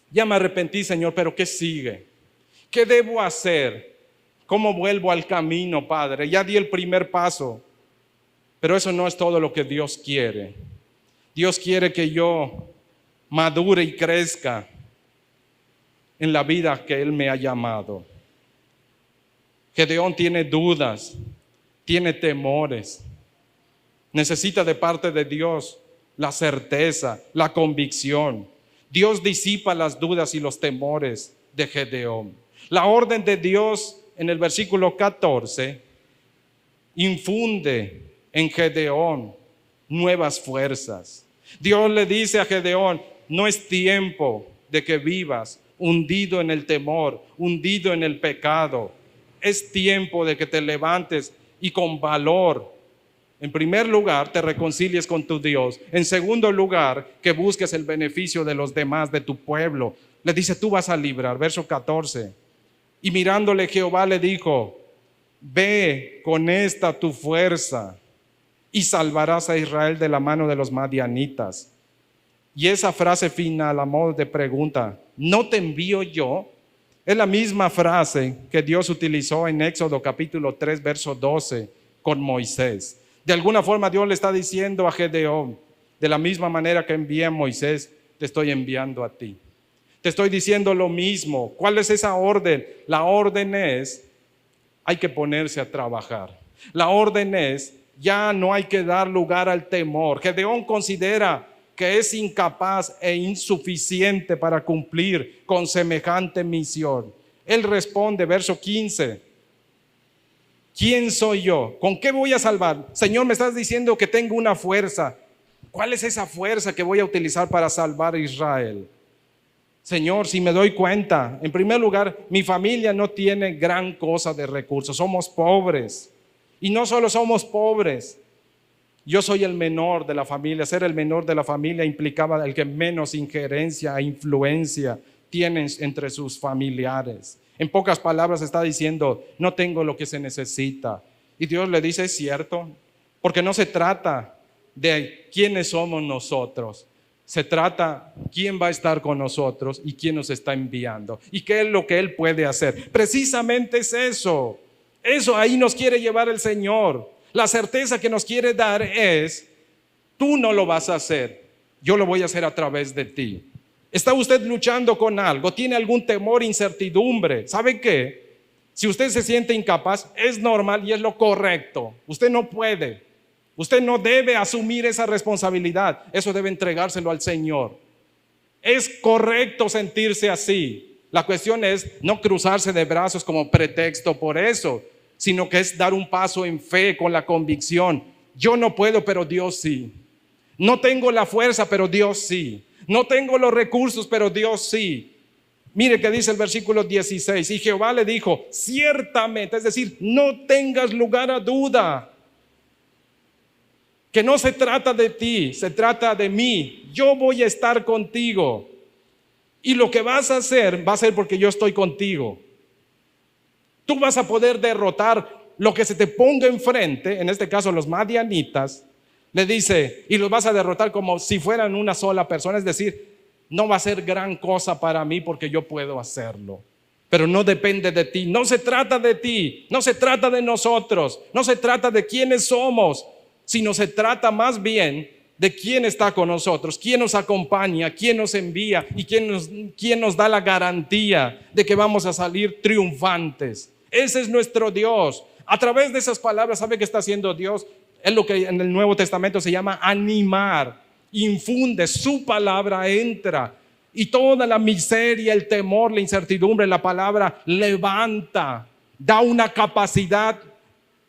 Ya me arrepentí, Señor, pero ¿qué sigue? ¿Qué debo hacer? ¿Cómo vuelvo al camino, Padre? Ya di el primer paso, pero eso no es todo lo que Dios quiere. Dios quiere que yo madure y crezca en la vida que Él me ha llamado. Gedeón tiene dudas, tiene temores, necesita de parte de Dios la certeza, la convicción. Dios disipa las dudas y los temores de Gedeón. La orden de Dios en el versículo 14 infunde en Gedeón nuevas fuerzas. Dios le dice a Gedeón: no es tiempo de que vivas hundido en el temor, hundido en el pecado. Es tiempo de que te levantes y con valor, en primer lugar, te reconcilies con tu Dios. En segundo lugar, que busques el beneficio de los demás, de tu pueblo. Le dice: tú vas a librar. Verso 14. Y mirándole Jehová le dijo: ve con esta tu fuerza y salvarás a Israel de la mano de los madianitas. Y esa frase final, a modo de pregunta, ¿no te envío yo? Es la misma frase que Dios utilizó en Éxodo capítulo 3, verso 12 con Moisés. De alguna forma Dios le está diciendo a Gedeón: de la misma manera que envié a Moisés, te estoy enviando a ti. Te estoy diciendo lo mismo. ¿Cuál es esa orden? La orden es: hay que ponerse a trabajar. La orden es: ya no hay que dar lugar al temor. Gedeón considera que es incapaz e insuficiente para cumplir con semejante misión. Él responde, verso 15: ¿quién soy yo? ¿Con qué voy a salvar? Señor, me estás diciendo que tengo una fuerza. ¿Cuál es esa fuerza que voy a utilizar para salvar a Israel? Señor, si me doy cuenta, en primer lugar, mi familia no tiene gran cosa de recursos, somos pobres. Y no solo somos pobres, yo soy el menor de la familia. Ser el menor de la familia implicaba el que menos injerencia e influencia tienen entre sus familiares. En pocas palabras está diciendo: no tengo lo que se necesita. Y Dios le dice: es cierto, porque no se trata de quiénes somos nosotros. Se trata quién va a estar con nosotros y quién nos está enviando y qué es lo que Él puede hacer. Precisamente es eso. Eso ahí nos quiere llevar el Señor. La certeza que nos quiere dar es: tú no lo vas a hacer, yo lo voy a hacer a través de ti. ¿Está usted luchando con algo? ¿Tiene algún temor, incertidumbre? ¿Sabe qué? Si usted se siente incapaz, es normal y es lo correcto. Usted no puede. Usted no debe asumir esa responsabilidad. Eso debe entregárselo al Señor. Es correcto sentirse así. La cuestión es no cruzarse de brazos como pretexto por eso, sino que es dar un paso en fe con la convicción: yo no puedo, pero Dios sí. No tengo la fuerza, pero Dios sí. No tengo los recursos, pero Dios sí. Mire que dice el versículo 16: y Jehová le dijo: ciertamente, es decir, no tengas lugar a duda, que no se trata de ti, se trata de mí. Yo voy a estar contigo. Y lo que vas a hacer, va a ser porque yo estoy contigo. Tú vas a poder derrotar lo que se te ponga enfrente, en este caso los madianitas. Le dice, y los vas a derrotar como si fueran una sola persona. Es decir, no va a ser gran cosa para mí porque yo puedo hacerlo. Pero no depende de ti. No se trata de ti, no se trata de nosotros, no se trata de quiénes somos, sino se trata más bien de quién está con nosotros, quién nos acompaña, quién nos envía y quién nos da la garantía de que vamos a salir triunfantes. Ese es nuestro Dios. A través de esas palabras, ¿sabe qué está haciendo Dios? Es lo que en el Nuevo Testamento se llama animar. Infunde, su palabra entra. Y toda la miseria, el temor, la incertidumbre, la palabra levanta, da una capacidad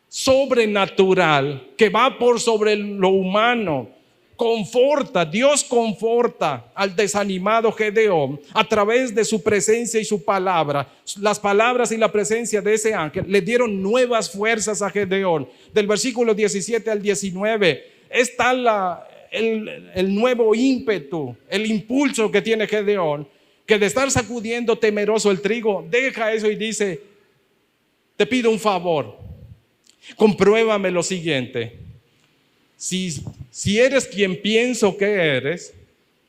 sobrenatural que va por sobre lo humano. Conforta, Dios conforta al desanimado Gedeón a través de su presencia y su palabra. Las palabras y la presencia de ese ángel le dieron nuevas fuerzas a Gedeón. Del versículo 17 al 19 está el nuevo ímpetu, el impulso que tiene Gedeón, que de estar sacudiendo temeroso el trigo, deja eso y dice: te pido un favor, compruébame lo siguiente. Si eres quien pienso que eres,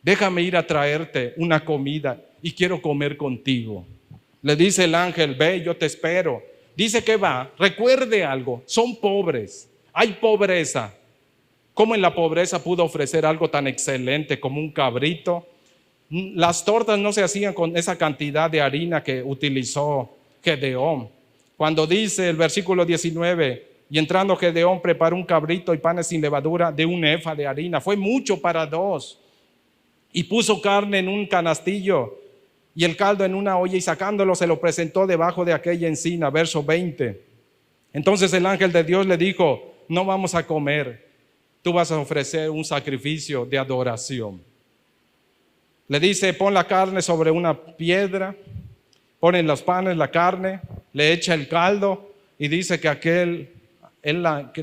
déjame ir a traerte una comida y quiero comer contigo. Le dice el ángel: ve, yo te espero. Dice que va. Recuerde algo, son pobres, hay pobreza. ¿Cómo en la pobreza pudo ofrecer algo tan excelente como un cabrito? Las tortas no se hacían con esa cantidad de harina que utilizó Gedeón. Cuando dice el versículo 19: y entrando Gedeón preparó un cabrito y panes sin levadura de un efa de harina. Fue mucho para dos. Y puso carne en un canastillo y el caldo en una olla, y sacándolo se lo presentó debajo de aquella encina. Verso 20. Entonces el ángel de Dios le dijo: no vamos a comer, tú vas a ofrecer un sacrificio de adoración. Le dice: pon la carne sobre una piedra, ponen los panes, la carne, le echa el caldo, y dice que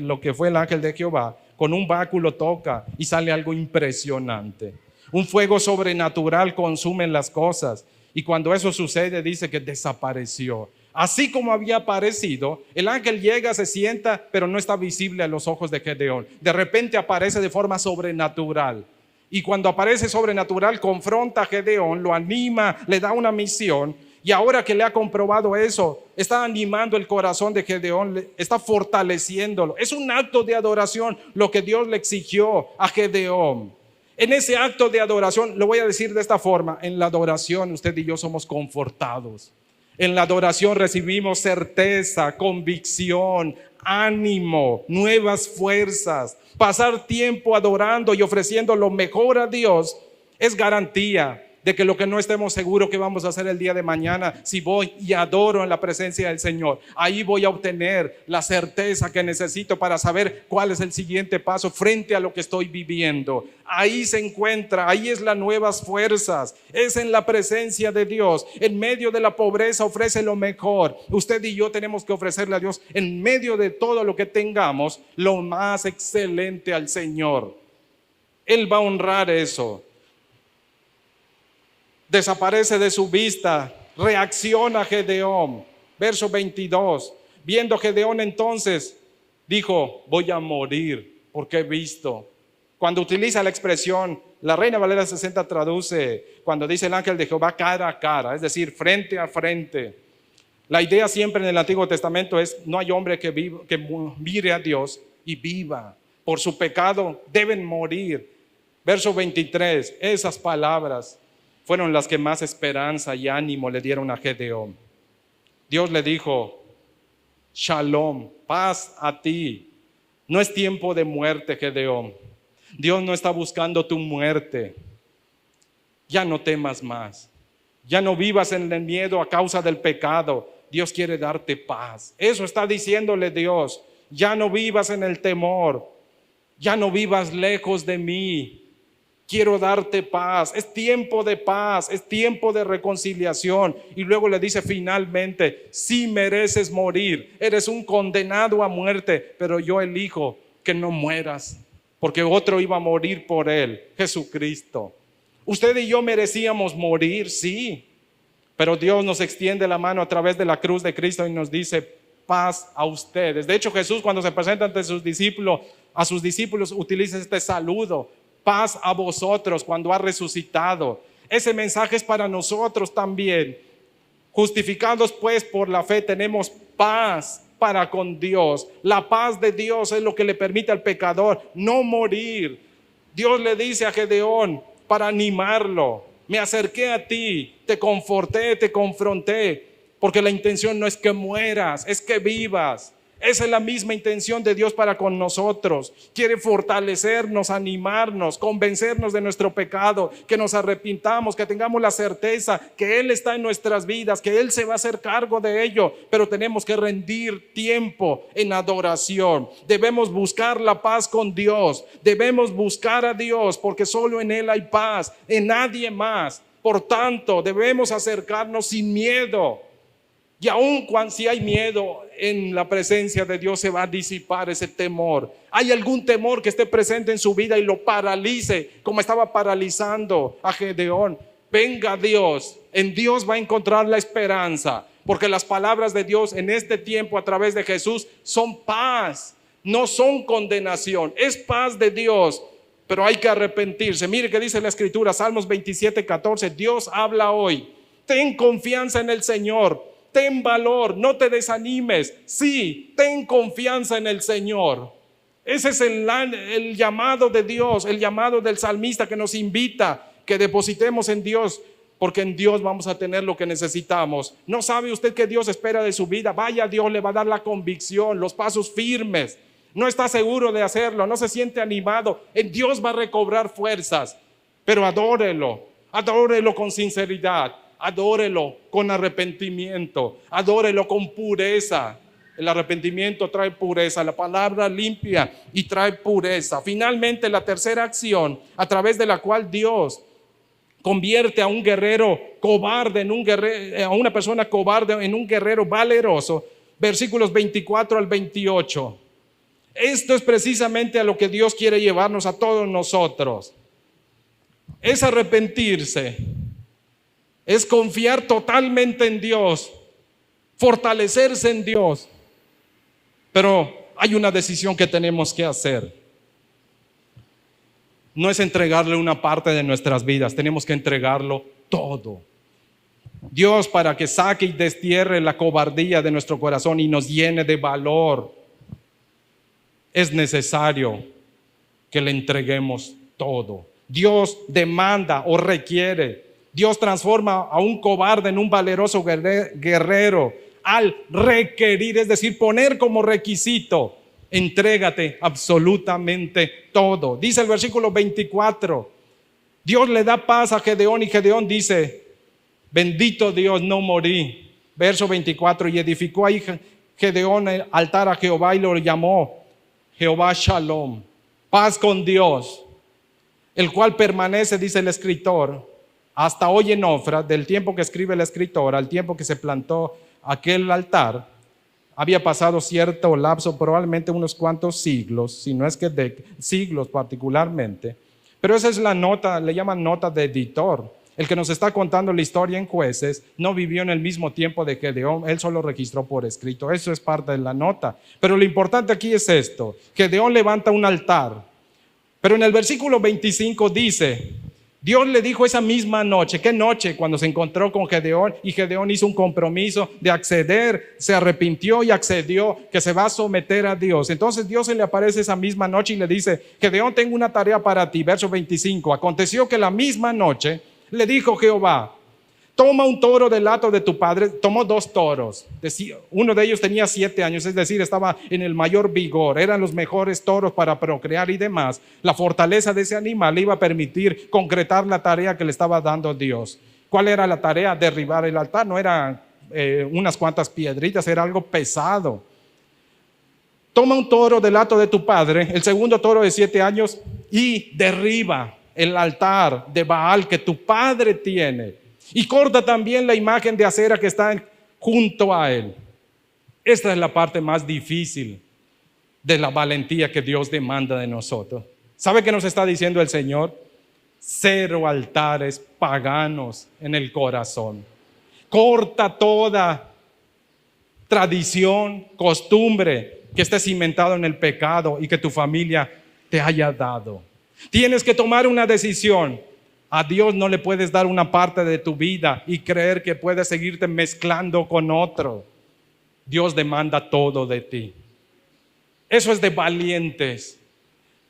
lo que fue el ángel de Jehová, con un báculo toca y sale algo impresionante. Un fuego sobrenatural consume las cosas, y cuando eso sucede dice que desapareció. Así como había aparecido, el ángel llega, se sienta, pero no está visible a los ojos de Gedeón. De repente aparece de forma sobrenatural. Y cuando aparece sobrenatural, confronta a Gedeón, lo anima, le da una misión. Y ahora que le ha comprobado eso, está animando el corazón de Gedeón, está fortaleciéndolo. Es un acto de adoración lo que Dios le exigió a Gedeón. En ese acto de adoración, lo voy a decir de esta forma: en la adoración usted y yo somos confortados. En la adoración recibimos certeza, convicción, ánimo, nuevas fuerzas. Pasar tiempo adorando y ofreciendo lo mejor a Dios es garantía de que lo que no estemos seguros que vamos a hacer el día de mañana, si voy y adoro en la presencia del Señor, ahí voy a obtener la certeza que necesito para saber cuál es el siguiente paso frente a lo que estoy viviendo. Ahí se encuentra, ahí es las nuevas fuerzas, es en la presencia de Dios. En medio de la pobreza ofrece lo mejor. Usted y yo tenemos que ofrecerle a Dios, en medio de todo lo que tengamos, lo más excelente al Señor. Él va a honrar eso. Desaparece de su vista, reacciona Gedeón. Verso 22. Viendo Gedeón entonces, dijo: voy a morir porque he visto. Cuando utiliza la expresión, la Reina Valera 60 traduce, cuando dice el ángel de Jehová, cara a cara, es decir, frente a frente. La idea siempre en el Antiguo Testamento es: no hay hombre que mire a Dios y viva. Por su pecado deben morir. Verso 23, esas palabras fueron las que más esperanza y ánimo le dieron a Gedeón. Dios le dijo: Shalom, paz a ti. No es tiempo de muerte, Gedeón. Dios no está buscando tu muerte. Ya no temas más. Ya no vivas en el miedo a causa del pecado. Dios quiere darte paz. Eso está diciéndole Dios. Ya no vivas en el temor. Ya no vivas lejos de mí. Quiero darte paz. Es tiempo de paz, es tiempo de reconciliación. Y luego le dice finalmente: si mereces morir, eres un condenado a muerte, pero yo elijo que no mueras, porque otro iba a morir por él, Jesucristo. Usted y yo merecíamos morir, sí, pero Dios nos extiende la mano a través de la cruz de Cristo y nos dice: paz a ustedes. De hecho, Jesús, cuando se presenta ante sus discípulos utiliza este saludo: paz a vosotros, cuando ha resucitado. Ese mensaje es para nosotros también. Justificados pues por la fe, tenemos paz para con Dios. La paz de Dios es lo que le permite al pecador no morir. Dios le dice a Gedeón para animarlo: me acerqué a ti, te conforté, te confronté, porque la intención no es que mueras, es que vivas. Esa es la misma intención de Dios para con nosotros. Quiere fortalecernos, animarnos, convencernos de nuestro pecado, que nos arrepintamos, que tengamos la certeza que Él está en nuestras vidas, que Él se va a hacer cargo de ello. Pero tenemos que rendir tiempo en adoración. Debemos buscar la paz con Dios. Debemos buscar a Dios porque solo en Él hay paz, en nadie más. Por tanto, debemos acercarnos sin miedo. Y aun cuando si hay miedo en la presencia de Dios, se va a disipar ese temor. Hay algún temor que esté presente en su vida y lo paralice, como estaba paralizando a Gedeón. Venga Dios, en Dios va a encontrar la esperanza, porque las palabras de Dios en este tiempo a través de Jesús son paz, no son condenación, es paz de Dios. Pero hay que arrepentirse. Mire que dice la Escritura, Salmos 27:14, Dios habla hoy. Ten confianza en el Señor. Ten valor, no te desanimes. Sí, ten confianza en el Señor. Ese es el llamado de Dios, el llamado del salmista que nos invita, que depositemos en Dios, porque en Dios vamos a tener lo que necesitamos. ¿No sabe usted que Dios espera de su vida? Vaya, Dios le va a dar la convicción, los pasos firmes. No está seguro de hacerlo, no se siente animado. En Dios va a recobrar fuerzas, pero adórelo con sinceridad. Adórelo con arrepentimiento, adórelo con pureza. El arrepentimiento trae pureza, la palabra limpia y trae pureza. Finalmente, la tercera acción a través de la cual Dios convierte a un guerrero cobarde a una persona cobarde en un guerrero valeroso, versículos 24 al 28. Esto es precisamente a lo que Dios quiere llevarnos a todos nosotros. Es arrepentirse. Es confiar totalmente en Dios, fortalecerse en Dios. Pero hay una decisión que tenemos que hacer. No es entregarle una parte de nuestras vidas, tenemos que entregarlo todo. Dios, para que saque y destierre la cobardía de nuestro corazón y nos llene de valor, es necesario que le entreguemos todo. Dios demanda o requiere. Dios transforma a un cobarde en un valeroso guerrero al requerir, es decir, poner como requisito, entrégate absolutamente todo. Dice el versículo 24, Dios le da paz a Gedeón y Gedeón dice, bendito Dios, no morí. Verso 24, y edificó ahí Gedeón el altar a Jehová y lo llamó Jehová Shalom, paz con Dios, el cual permanece, dice el escritor, hasta hoy en Ofra, del tiempo que escribe el escritor al tiempo que se plantó aquel altar, había pasado cierto lapso, probablemente unos cuantos siglos, si no es que de siglos particularmente. Pero esa es la nota, le llaman nota de editor. El que nos está contando la historia en Jueces no vivió en el mismo tiempo de Gedeón, él solo registró por escrito. Eso es parte de la nota. Pero lo importante aquí es esto: Gedeón levanta un altar. Pero en el versículo 25 dice, Dios le dijo esa misma noche, ¿qué noche? Cuando se encontró con Gedeón y Gedeón hizo un compromiso de acceder, se arrepintió y accedió que se va a someter a Dios. Entonces Dios se le aparece esa misma noche y le dice, Gedeón, tengo una tarea para ti. Verso 25, aconteció que la misma noche le dijo Jehová, toma un toro del hato de tu padre. Tomó 2 toros, uno de ellos tenía 7 años, es decir, estaba en el mayor vigor, eran los mejores toros para procrear y demás. La fortaleza de ese animal le iba a permitir concretar la tarea que le estaba dando Dios. ¿Cuál era la tarea? Derribar el altar. No eran unas cuantas piedritas, era algo pesado. Toma un toro del hato de tu padre, el segundo toro de 7 años, y derriba el altar de Baal que tu padre tiene. Y corta también la imagen de acera que está junto a él. Esta es la parte más difícil de la valentía que Dios demanda de nosotros. ¿Sabe qué nos está diciendo el Señor? 0 altares paganos en el corazón. Corta toda tradición, costumbre que esté cimentado en el pecado y que tu familia te haya dado. Tienes que tomar una decisión. A Dios no le puedes dar una parte de tu vida y creer que puedes seguirte mezclando con otro. Dios demanda todo de ti. Eso es de valientes.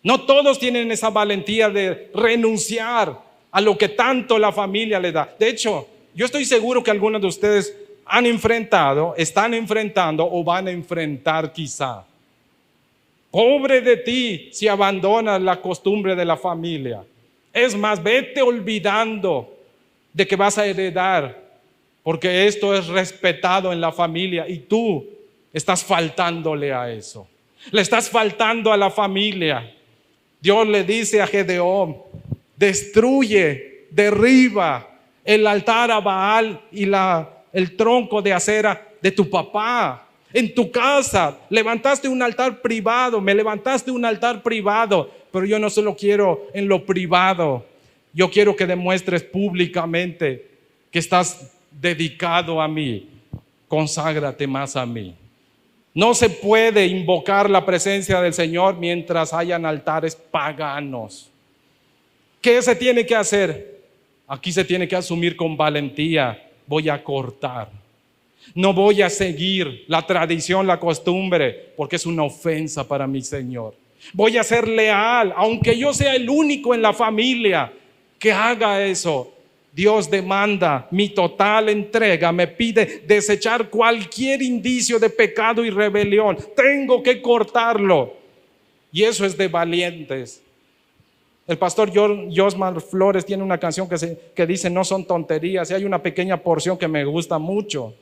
No todos tienen esa valentía de renunciar a lo que tanto la familia le da. De hecho, yo estoy seguro que algunos de ustedes han enfrentado, están enfrentando o van a enfrentar quizá. Pobre de ti si abandonas la costumbre de la familia. Es más, vete olvidando de que vas a heredar, porque esto es respetado en la familia y tú estás faltándole a eso. Le estás faltando a la familia. Dios le dice a Gedeón: destruye, derriba el altar a Baal y el tronco de acera de tu papá. En tu casa levantaste un altar privado, me levantaste un altar privado, pero yo no solo quiero en lo privado, yo quiero que demuestres públicamente que estás dedicado a mí. Conságrate más a mí. No se puede invocar la presencia del Señor mientras hayan altares paganos. ¿Qué se tiene que hacer? Aquí se tiene que asumir con valentía. Voy a cortar. No voy a seguir la tradición, la costumbre, porque es una ofensa para mi Señor. Voy a ser leal, aunque yo sea el único en la familia que haga eso. Dios demanda mi total entrega, me pide desechar cualquier indicio de pecado y rebelión. Tengo que cortarlo. Y eso es de valientes. El pastor Josmar Flores tiene una canción que dice: no son tonterías. Y hay una pequeña porción que me gusta mucho,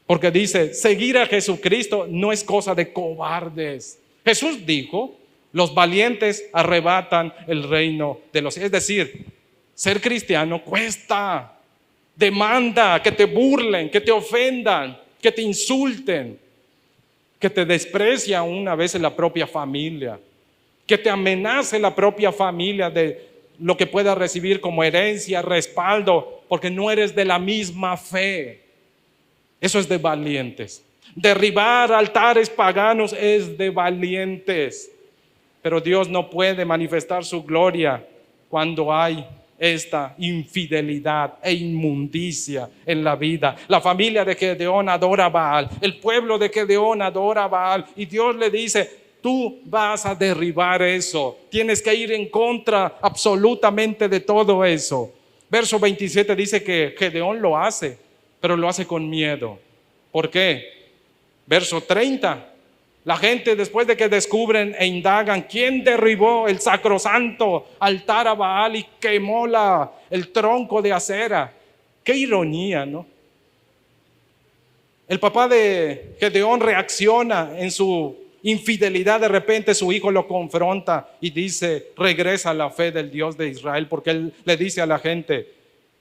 porque dice: seguir a Jesucristo no es cosa de cobardes. Jesús dijo: los valientes arrebatan el reino de los cielos. Es decir, ser cristiano cuesta, demanda que te burlen, que te ofendan, que te insulten, que te desprecia una vez en la propia familia, que te amenace la propia familia de lo que puedas recibir como herencia, respaldo, porque no eres de la misma fe. Eso es de valientes. Derribar altares paganos es de valientes. Pero Dios no puede manifestar su gloria cuando hay esta infidelidad e inmundicia en la vida. La familia de Gedeón adora a Baal, el pueblo de Gedeón adora a Baal, y Dios le dice: tú vas a derribar eso, tienes que ir en contra absolutamente de todo eso. Verso 27 dice que Gedeón lo hace, pero lo hace con miedo. ¿Por qué? Verso 30. La gente, después de que descubren e indagan quién derribó el sacrosanto altar a Baal y quemó el tronco de acera. Qué ironía, ¿no? El papá de Gedeón reacciona en su infidelidad. De repente su hijo lo confronta y dice: regresa a la fe del Dios de Israel, porque él le dice a la gente: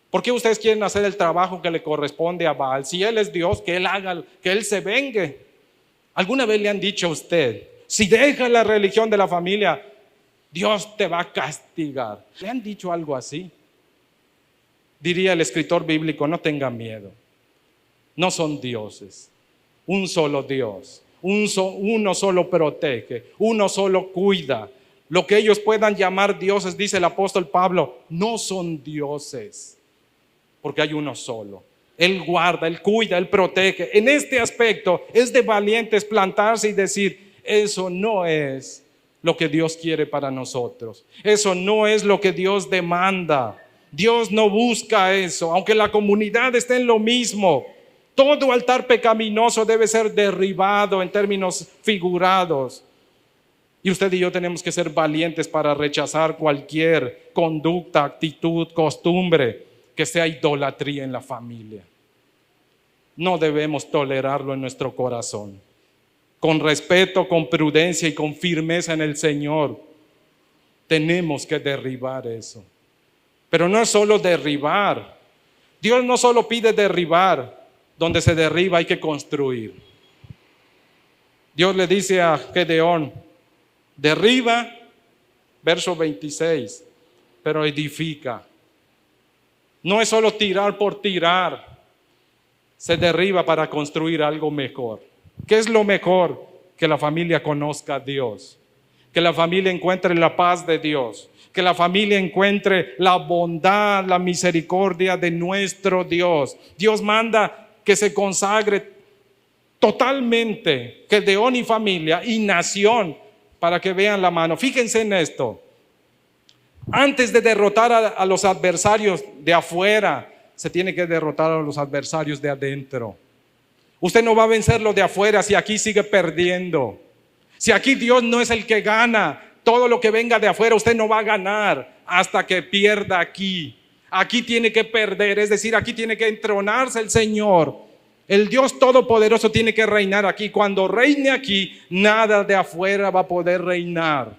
¿por qué ustedes quieren hacer el trabajo que le corresponde a Baal? Si él es Dios, que él haga, que él se vengue. ¿Alguna vez le han dicho a usted: si deja la religión de la familia, Dios te va a castigar? ¿Le han dicho algo así? Diría el escritor bíblico: no tengan miedo. No son dioses. Un solo Dios. Uno solo protege. Uno solo cuida. Lo que ellos puedan llamar dioses, dice el apóstol Pablo, no son dioses, porque hay uno solo. Él guarda, Él cuida, Él protege. En este aspecto es de valientes plantarse y decir: eso no es lo que Dios quiere para nosotros. Eso no es lo que Dios demanda. Dios no busca eso, aunque la comunidad esté en lo mismo. Todo altar pecaminoso debe ser derribado en términos figurados. Y usted y yo tenemos que ser valientes para rechazar cualquier conducta, actitud, costumbre que sea idolatría en la familia. No debemos tolerarlo en nuestro corazón. Con respeto, con prudencia y con firmeza en el Señor, tenemos que derribar eso. Pero no es solo derribar. Dios no solo pide derribar. Donde se derriba hay que construir. Dios le dice a Gedeón: derriba, verso 26, pero edifica. No es solo tirar por tirar. Se derriba para construir algo mejor. ¿Qué es lo mejor? Que la familia conozca a Dios, que la familia encuentre la paz de Dios, que la familia encuentre la bondad, la misericordia de nuestro Dios. Dios manda que se consagre totalmente Gedeón y familia y nación, para que vean la mano. Fíjense en esto. Antes de derrotar los adversarios de afuera, se tiene que derrotar a los adversarios de adentro. Usted no va a vencer lo de afuera si aquí sigue perdiendo. Si aquí Dios no es el que gana, todo lo que venga de afuera usted no va a ganar hasta que pierda aquí. Aquí tiene que perder, es decir, aquí tiene que entronarse el Señor. El Dios Todopoderoso tiene que reinar aquí. Cuando reine aquí, nada de afuera va a poder reinar.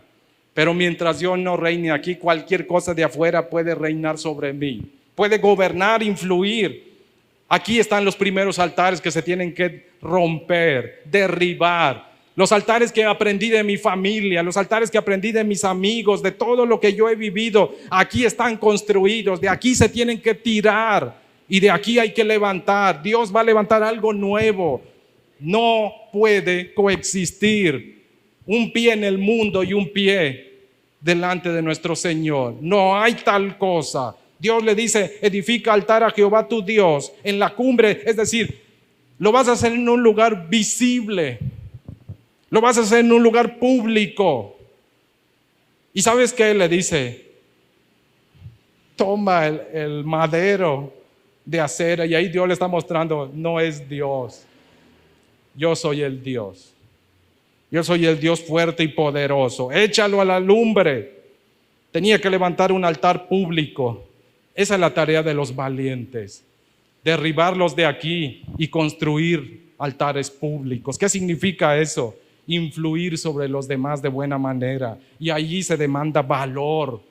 Pero mientras yo no reine aquí, cualquier cosa de afuera puede reinar sobre mí. Puede gobernar, influir. Aquí están los primeros altares que se tienen que romper, derribar. Los altares que aprendí de mi familia, los altares que aprendí de mis amigos, de todo lo que yo he vivido, aquí están construidos, de aquí se tienen que tirar y de aquí hay que levantar. Dios va a levantar algo nuevo. No puede coexistir un pie en el mundo y un pie delante de nuestro Señor. No hay tal cosa. Dios le dice, edifica altar a Jehová tu Dios en la cumbre, es decir, lo vas a hacer en un lugar visible. Lo vas a hacer en un lugar público. ¿Y sabes qué le dice? Toma el madero de acera, y ahí Dios le está mostrando, no es Dios. Yo soy el Dios. Yo soy el Dios fuerte y poderoso. Échalo a la lumbre. Tenía que levantar un altar público. Esa es la tarea de los valientes. Derribarlos de aquí y construir altares públicos. ¿Qué significa eso? Influir sobre los demás de buena manera. Y allí se demanda valor,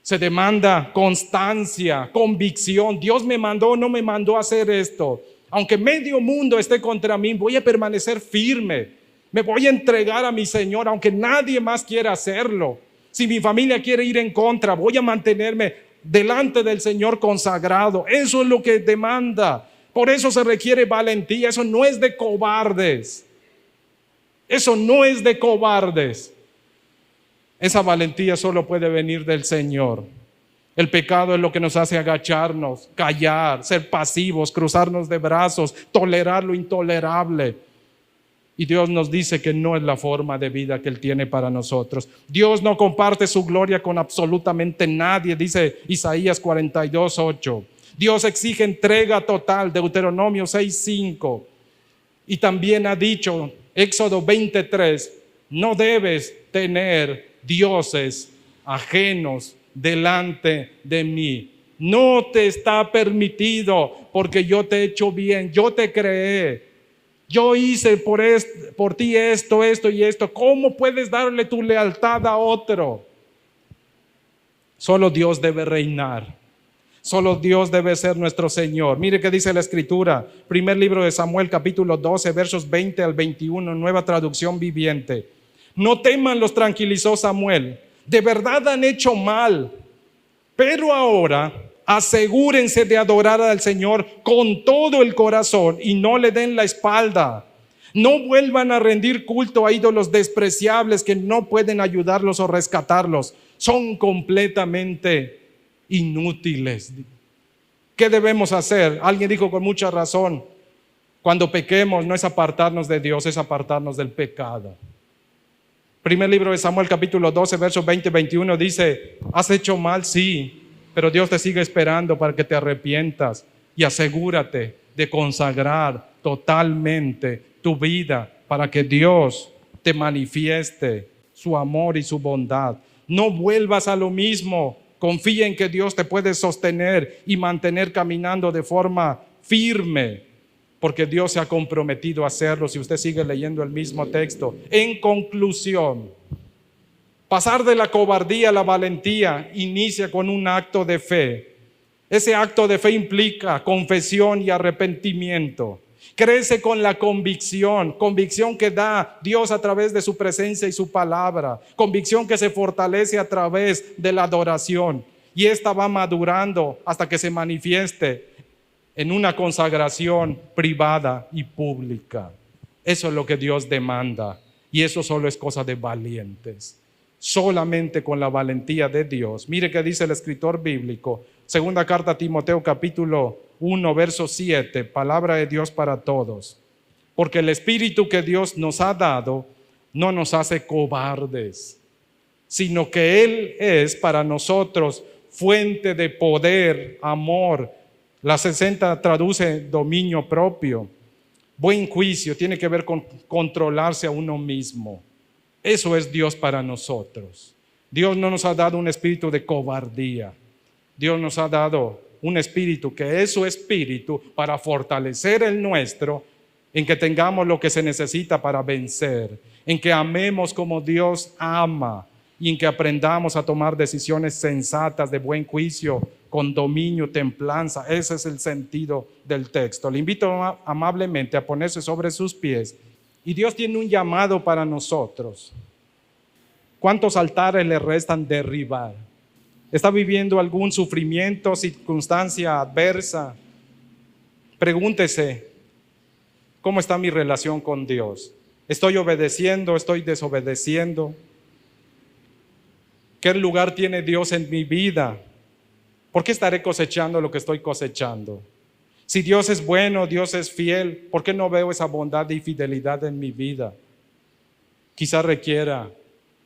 se demanda constancia, convicción. Dios me mandó, no me mandó a hacer esto. Aunque medio mundo esté contra mí, voy a permanecer firme. Me voy a entregar a mi Señor, aunque nadie más quiera hacerlo. Si mi familia quiere ir en contra, voy a mantenerme delante del Señor consagrado. Eso es lo que demanda. Por eso se requiere valentía. Eso no es de cobardes. Eso no es de cobardes. Esa valentía solo puede venir del Señor. El pecado es lo que nos hace agacharnos, callar, ser pasivos, cruzarnos de brazos, tolerar lo intolerable. Y Dios nos dice que no es la forma de vida que Él tiene para nosotros. Dios no comparte su gloria con absolutamente nadie, dice Isaías 42:8. Dios exige entrega total, Deuteronomio 6:5. Y también ha dicho, Éxodo 23, no debes tener dioses ajenos delante de mí. No te está permitido porque yo te he hecho bien, yo te creé. Yo hice por ti esto y esto. ¿Cómo puedes darle tu lealtad a otro? Solo Dios debe reinar. Solo Dios debe ser nuestro Señor. Mire qué dice la Escritura. Primer libro de Samuel, capítulo 12, versos 20 al 21, nueva traducción viviente. No teman, los tranquilizó Samuel. De verdad han hecho mal. Pero ahora asegúrense de adorar al Señor con todo el corazón y no le den la espalda. No vuelvan a rendir culto a ídolos despreciables que no pueden ayudarlos o rescatarlos. Son completamente inútiles. ¿Qué debemos hacer? Alguien dijo con mucha razón, cuando pequemos no es apartarnos de Dios, es apartarnos del pecado. Primer libro de Samuel, capítulo 12, versos 20-21 dice, has hecho mal, sí, pero Dios te sigue esperando para que te arrepientas y asegúrate de consagrar totalmente tu vida para que Dios te manifieste su amor y su bondad. No vuelvas a lo mismo. Confía en que Dios te puede sostener y mantener caminando de forma firme, porque Dios se ha comprometido a hacerlo si usted sigue leyendo el mismo texto. En conclusión, pasar de la cobardía a la valentía inicia con un acto de fe. Ese acto de fe implica confesión y arrepentimiento. Crece con la convicción que da Dios a través de su presencia y su palabra, convicción que se fortalece a través de la adoración, y esta va madurando hasta que se manifieste en una consagración privada y pública. Eso es lo que Dios demanda, y eso solo es cosa de valientes. Solamente con la valentía de Dios. Mire qué dice el escritor bíblico, segunda carta a Timoteo, capítulo 1, verso 7, palabra de Dios para todos. Porque el Espíritu que Dios nos ha dado no nos hace cobardes, sino que Él es para nosotros fuente de poder, amor. La 60 traduce dominio propio. Buen juicio tiene que ver con controlarse a uno mismo. Eso es Dios para nosotros. Dios no nos ha dado un espíritu de cobardía. Dios nos ha dado un espíritu que es su espíritu para fortalecer el nuestro, en que tengamos lo que se necesita para vencer, en que amemos como Dios ama y en que aprendamos a tomar decisiones sensatas de buen juicio, con dominio, templanza. Ese es el sentido del texto. Le invito amablemente a ponerse sobre sus pies. Y Dios tiene un llamado para nosotros. ¿Cuántos altares le restan derribar? ¿Está viviendo algún sufrimiento, circunstancia adversa? Pregúntese, ¿cómo está mi relación con Dios? ¿Estoy obedeciendo? ¿Estoy desobedeciendo? ¿Qué lugar tiene Dios en mi vida? ¿Por qué estaré cosechando lo que estoy cosechando? Si Dios es bueno, Dios es fiel, ¿por qué no veo esa bondad y fidelidad en mi vida? Quizá requiera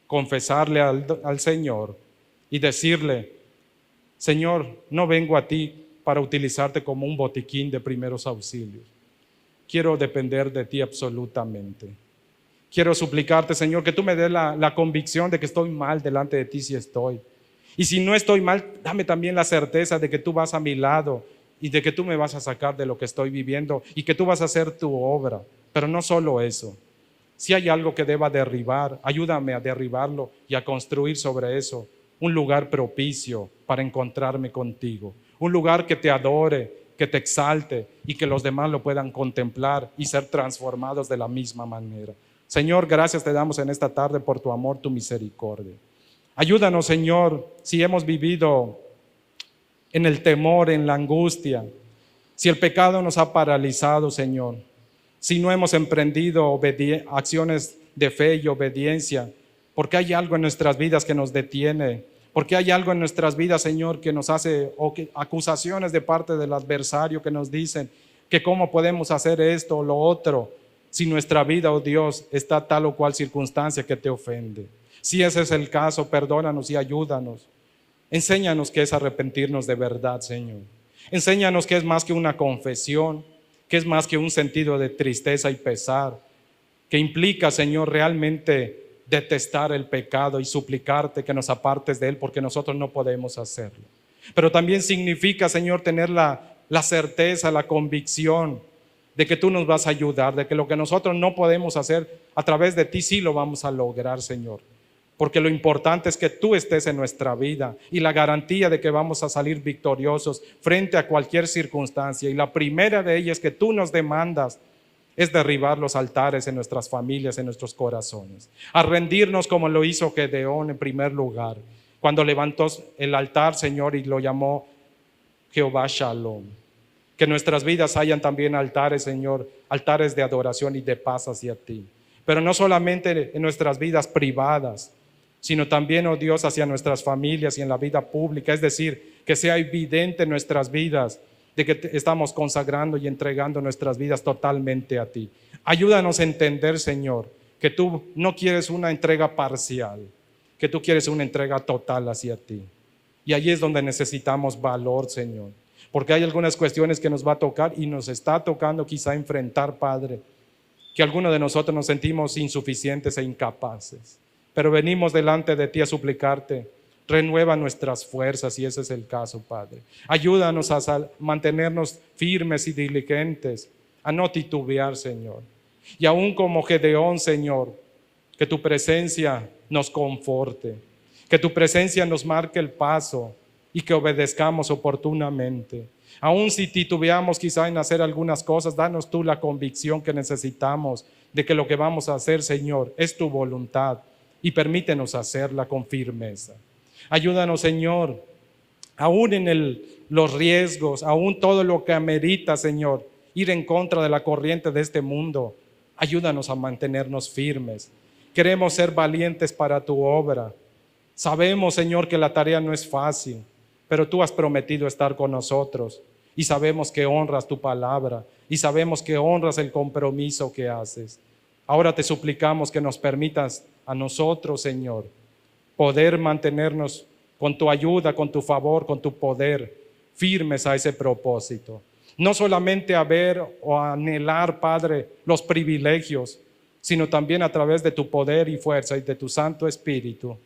confesarle al Señor y decirle: Señor, no vengo a ti para utilizarte como un botiquín de primeros auxilios. Quiero depender de ti absolutamente. Quiero suplicarte, Señor, que tú me des la convicción de que estoy mal delante de ti si estoy. Y si no estoy mal, dame también la certeza de que tú vas a mi lado y de que tú me vas a sacar de lo que estoy viviendo y que tú vas a hacer tu obra. Pero no solo eso. Si hay algo que deba derribar, ayúdame a derribarlo y a construir sobre eso un lugar propicio para encontrarme contigo. Un lugar que te adore, que te exalte y que los demás lo puedan contemplar y ser transformados de la misma manera. Señor, gracias te damos en esta tarde por tu amor, tu misericordia. Ayúdanos, Señor, si hemos vivido en el temor, en la angustia, si el pecado nos ha paralizado, Señor, si no hemos emprendido acciones de fe y obediencia, porque hay algo en nuestras vidas que nos detiene, porque hay algo en nuestras vidas, Señor, que nos hace acusaciones de parte del adversario que nos dicen que cómo podemos hacer esto o lo otro, si nuestra vida, oh Dios, está tal o cual circunstancia que te ofende. Si ese es el caso, perdónanos y ayúdanos. Enséñanos qué es arrepentirnos de verdad, Señor. Enséñanos que es más que una confesión, que es más que un sentido de tristeza y pesar, que implica, Señor, realmente detestar el pecado y suplicarte que nos apartes de él, porque nosotros no podemos hacerlo. Pero también significa, Señor, tener la certeza, la convicción de que tú nos vas a ayudar, de que lo que nosotros no podemos hacer, a través de ti sí lo vamos a lograr, Señor. Porque lo importante es que tú estés en nuestra vida y la garantía de que vamos a salir victoriosos frente a cualquier circunstancia. Y la primera de ellas que tú nos demandas es derribar los altares en nuestras familias, en nuestros corazones. A rendirnos como lo hizo Gedeón en primer lugar, cuando levantó el altar, Señor, y lo llamó Jehová Shalom. Que nuestras vidas hayan también altares, Señor, altares de adoración y de paz hacia ti. Pero no solamente en nuestras vidas privadas, sino también, oh Dios, hacia nuestras familias y en la vida pública. Es decir, que sea evidente en nuestras vidas de que estamos consagrando y entregando nuestras vidas totalmente a ti. Ayúdanos a entender, Señor, que tú no quieres una entrega parcial, que tú quieres una entrega total hacia ti. Y ahí es donde necesitamos valor, Señor, porque hay algunas cuestiones que nos va a tocar y nos está tocando quizá enfrentar, Padre, que algunos de nosotros nos sentimos insuficientes e incapaces. Pero venimos delante de ti a suplicarte, renueva nuestras fuerzas si ese es el caso, Padre. Ayúdanos a mantenernos firmes y diligentes, a no titubear, Señor. Y aún como Gedeón, Señor, que tu presencia nos conforte, que tu presencia nos marque el paso y que obedezcamos oportunamente. Aún si titubeamos quizá en hacer algunas cosas, danos tú la convicción que necesitamos de que lo que vamos a hacer, Señor, es tu voluntad. Y permítenos hacerla con firmeza. Ayúdanos, Señor, aún en los riesgos, aún todo lo que amerita, Señor, ir en contra de la corriente de este mundo. Ayúdanos a mantenernos firmes. Queremos ser valientes para tu obra. Sabemos, Señor, que la tarea no es fácil, pero tú has prometido estar con nosotros. Y sabemos que honras tu palabra y sabemos que honras el compromiso que haces. Ahora te suplicamos que nos permitas a nosotros, Señor, poder mantenernos con tu ayuda, con tu favor, con tu poder, firmes a ese propósito. No solamente a ver o a anhelar, Padre, los privilegios, sino también a través de tu poder y fuerza y de tu Santo Espíritu,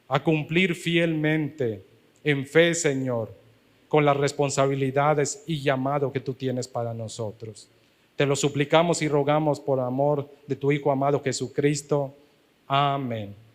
a cumplir fielmente en fe, Señor, con las responsabilidades y llamado que tú tienes para nosotros. Te lo suplicamos y rogamos por amor de tu Hijo amado Jesucristo. Amén.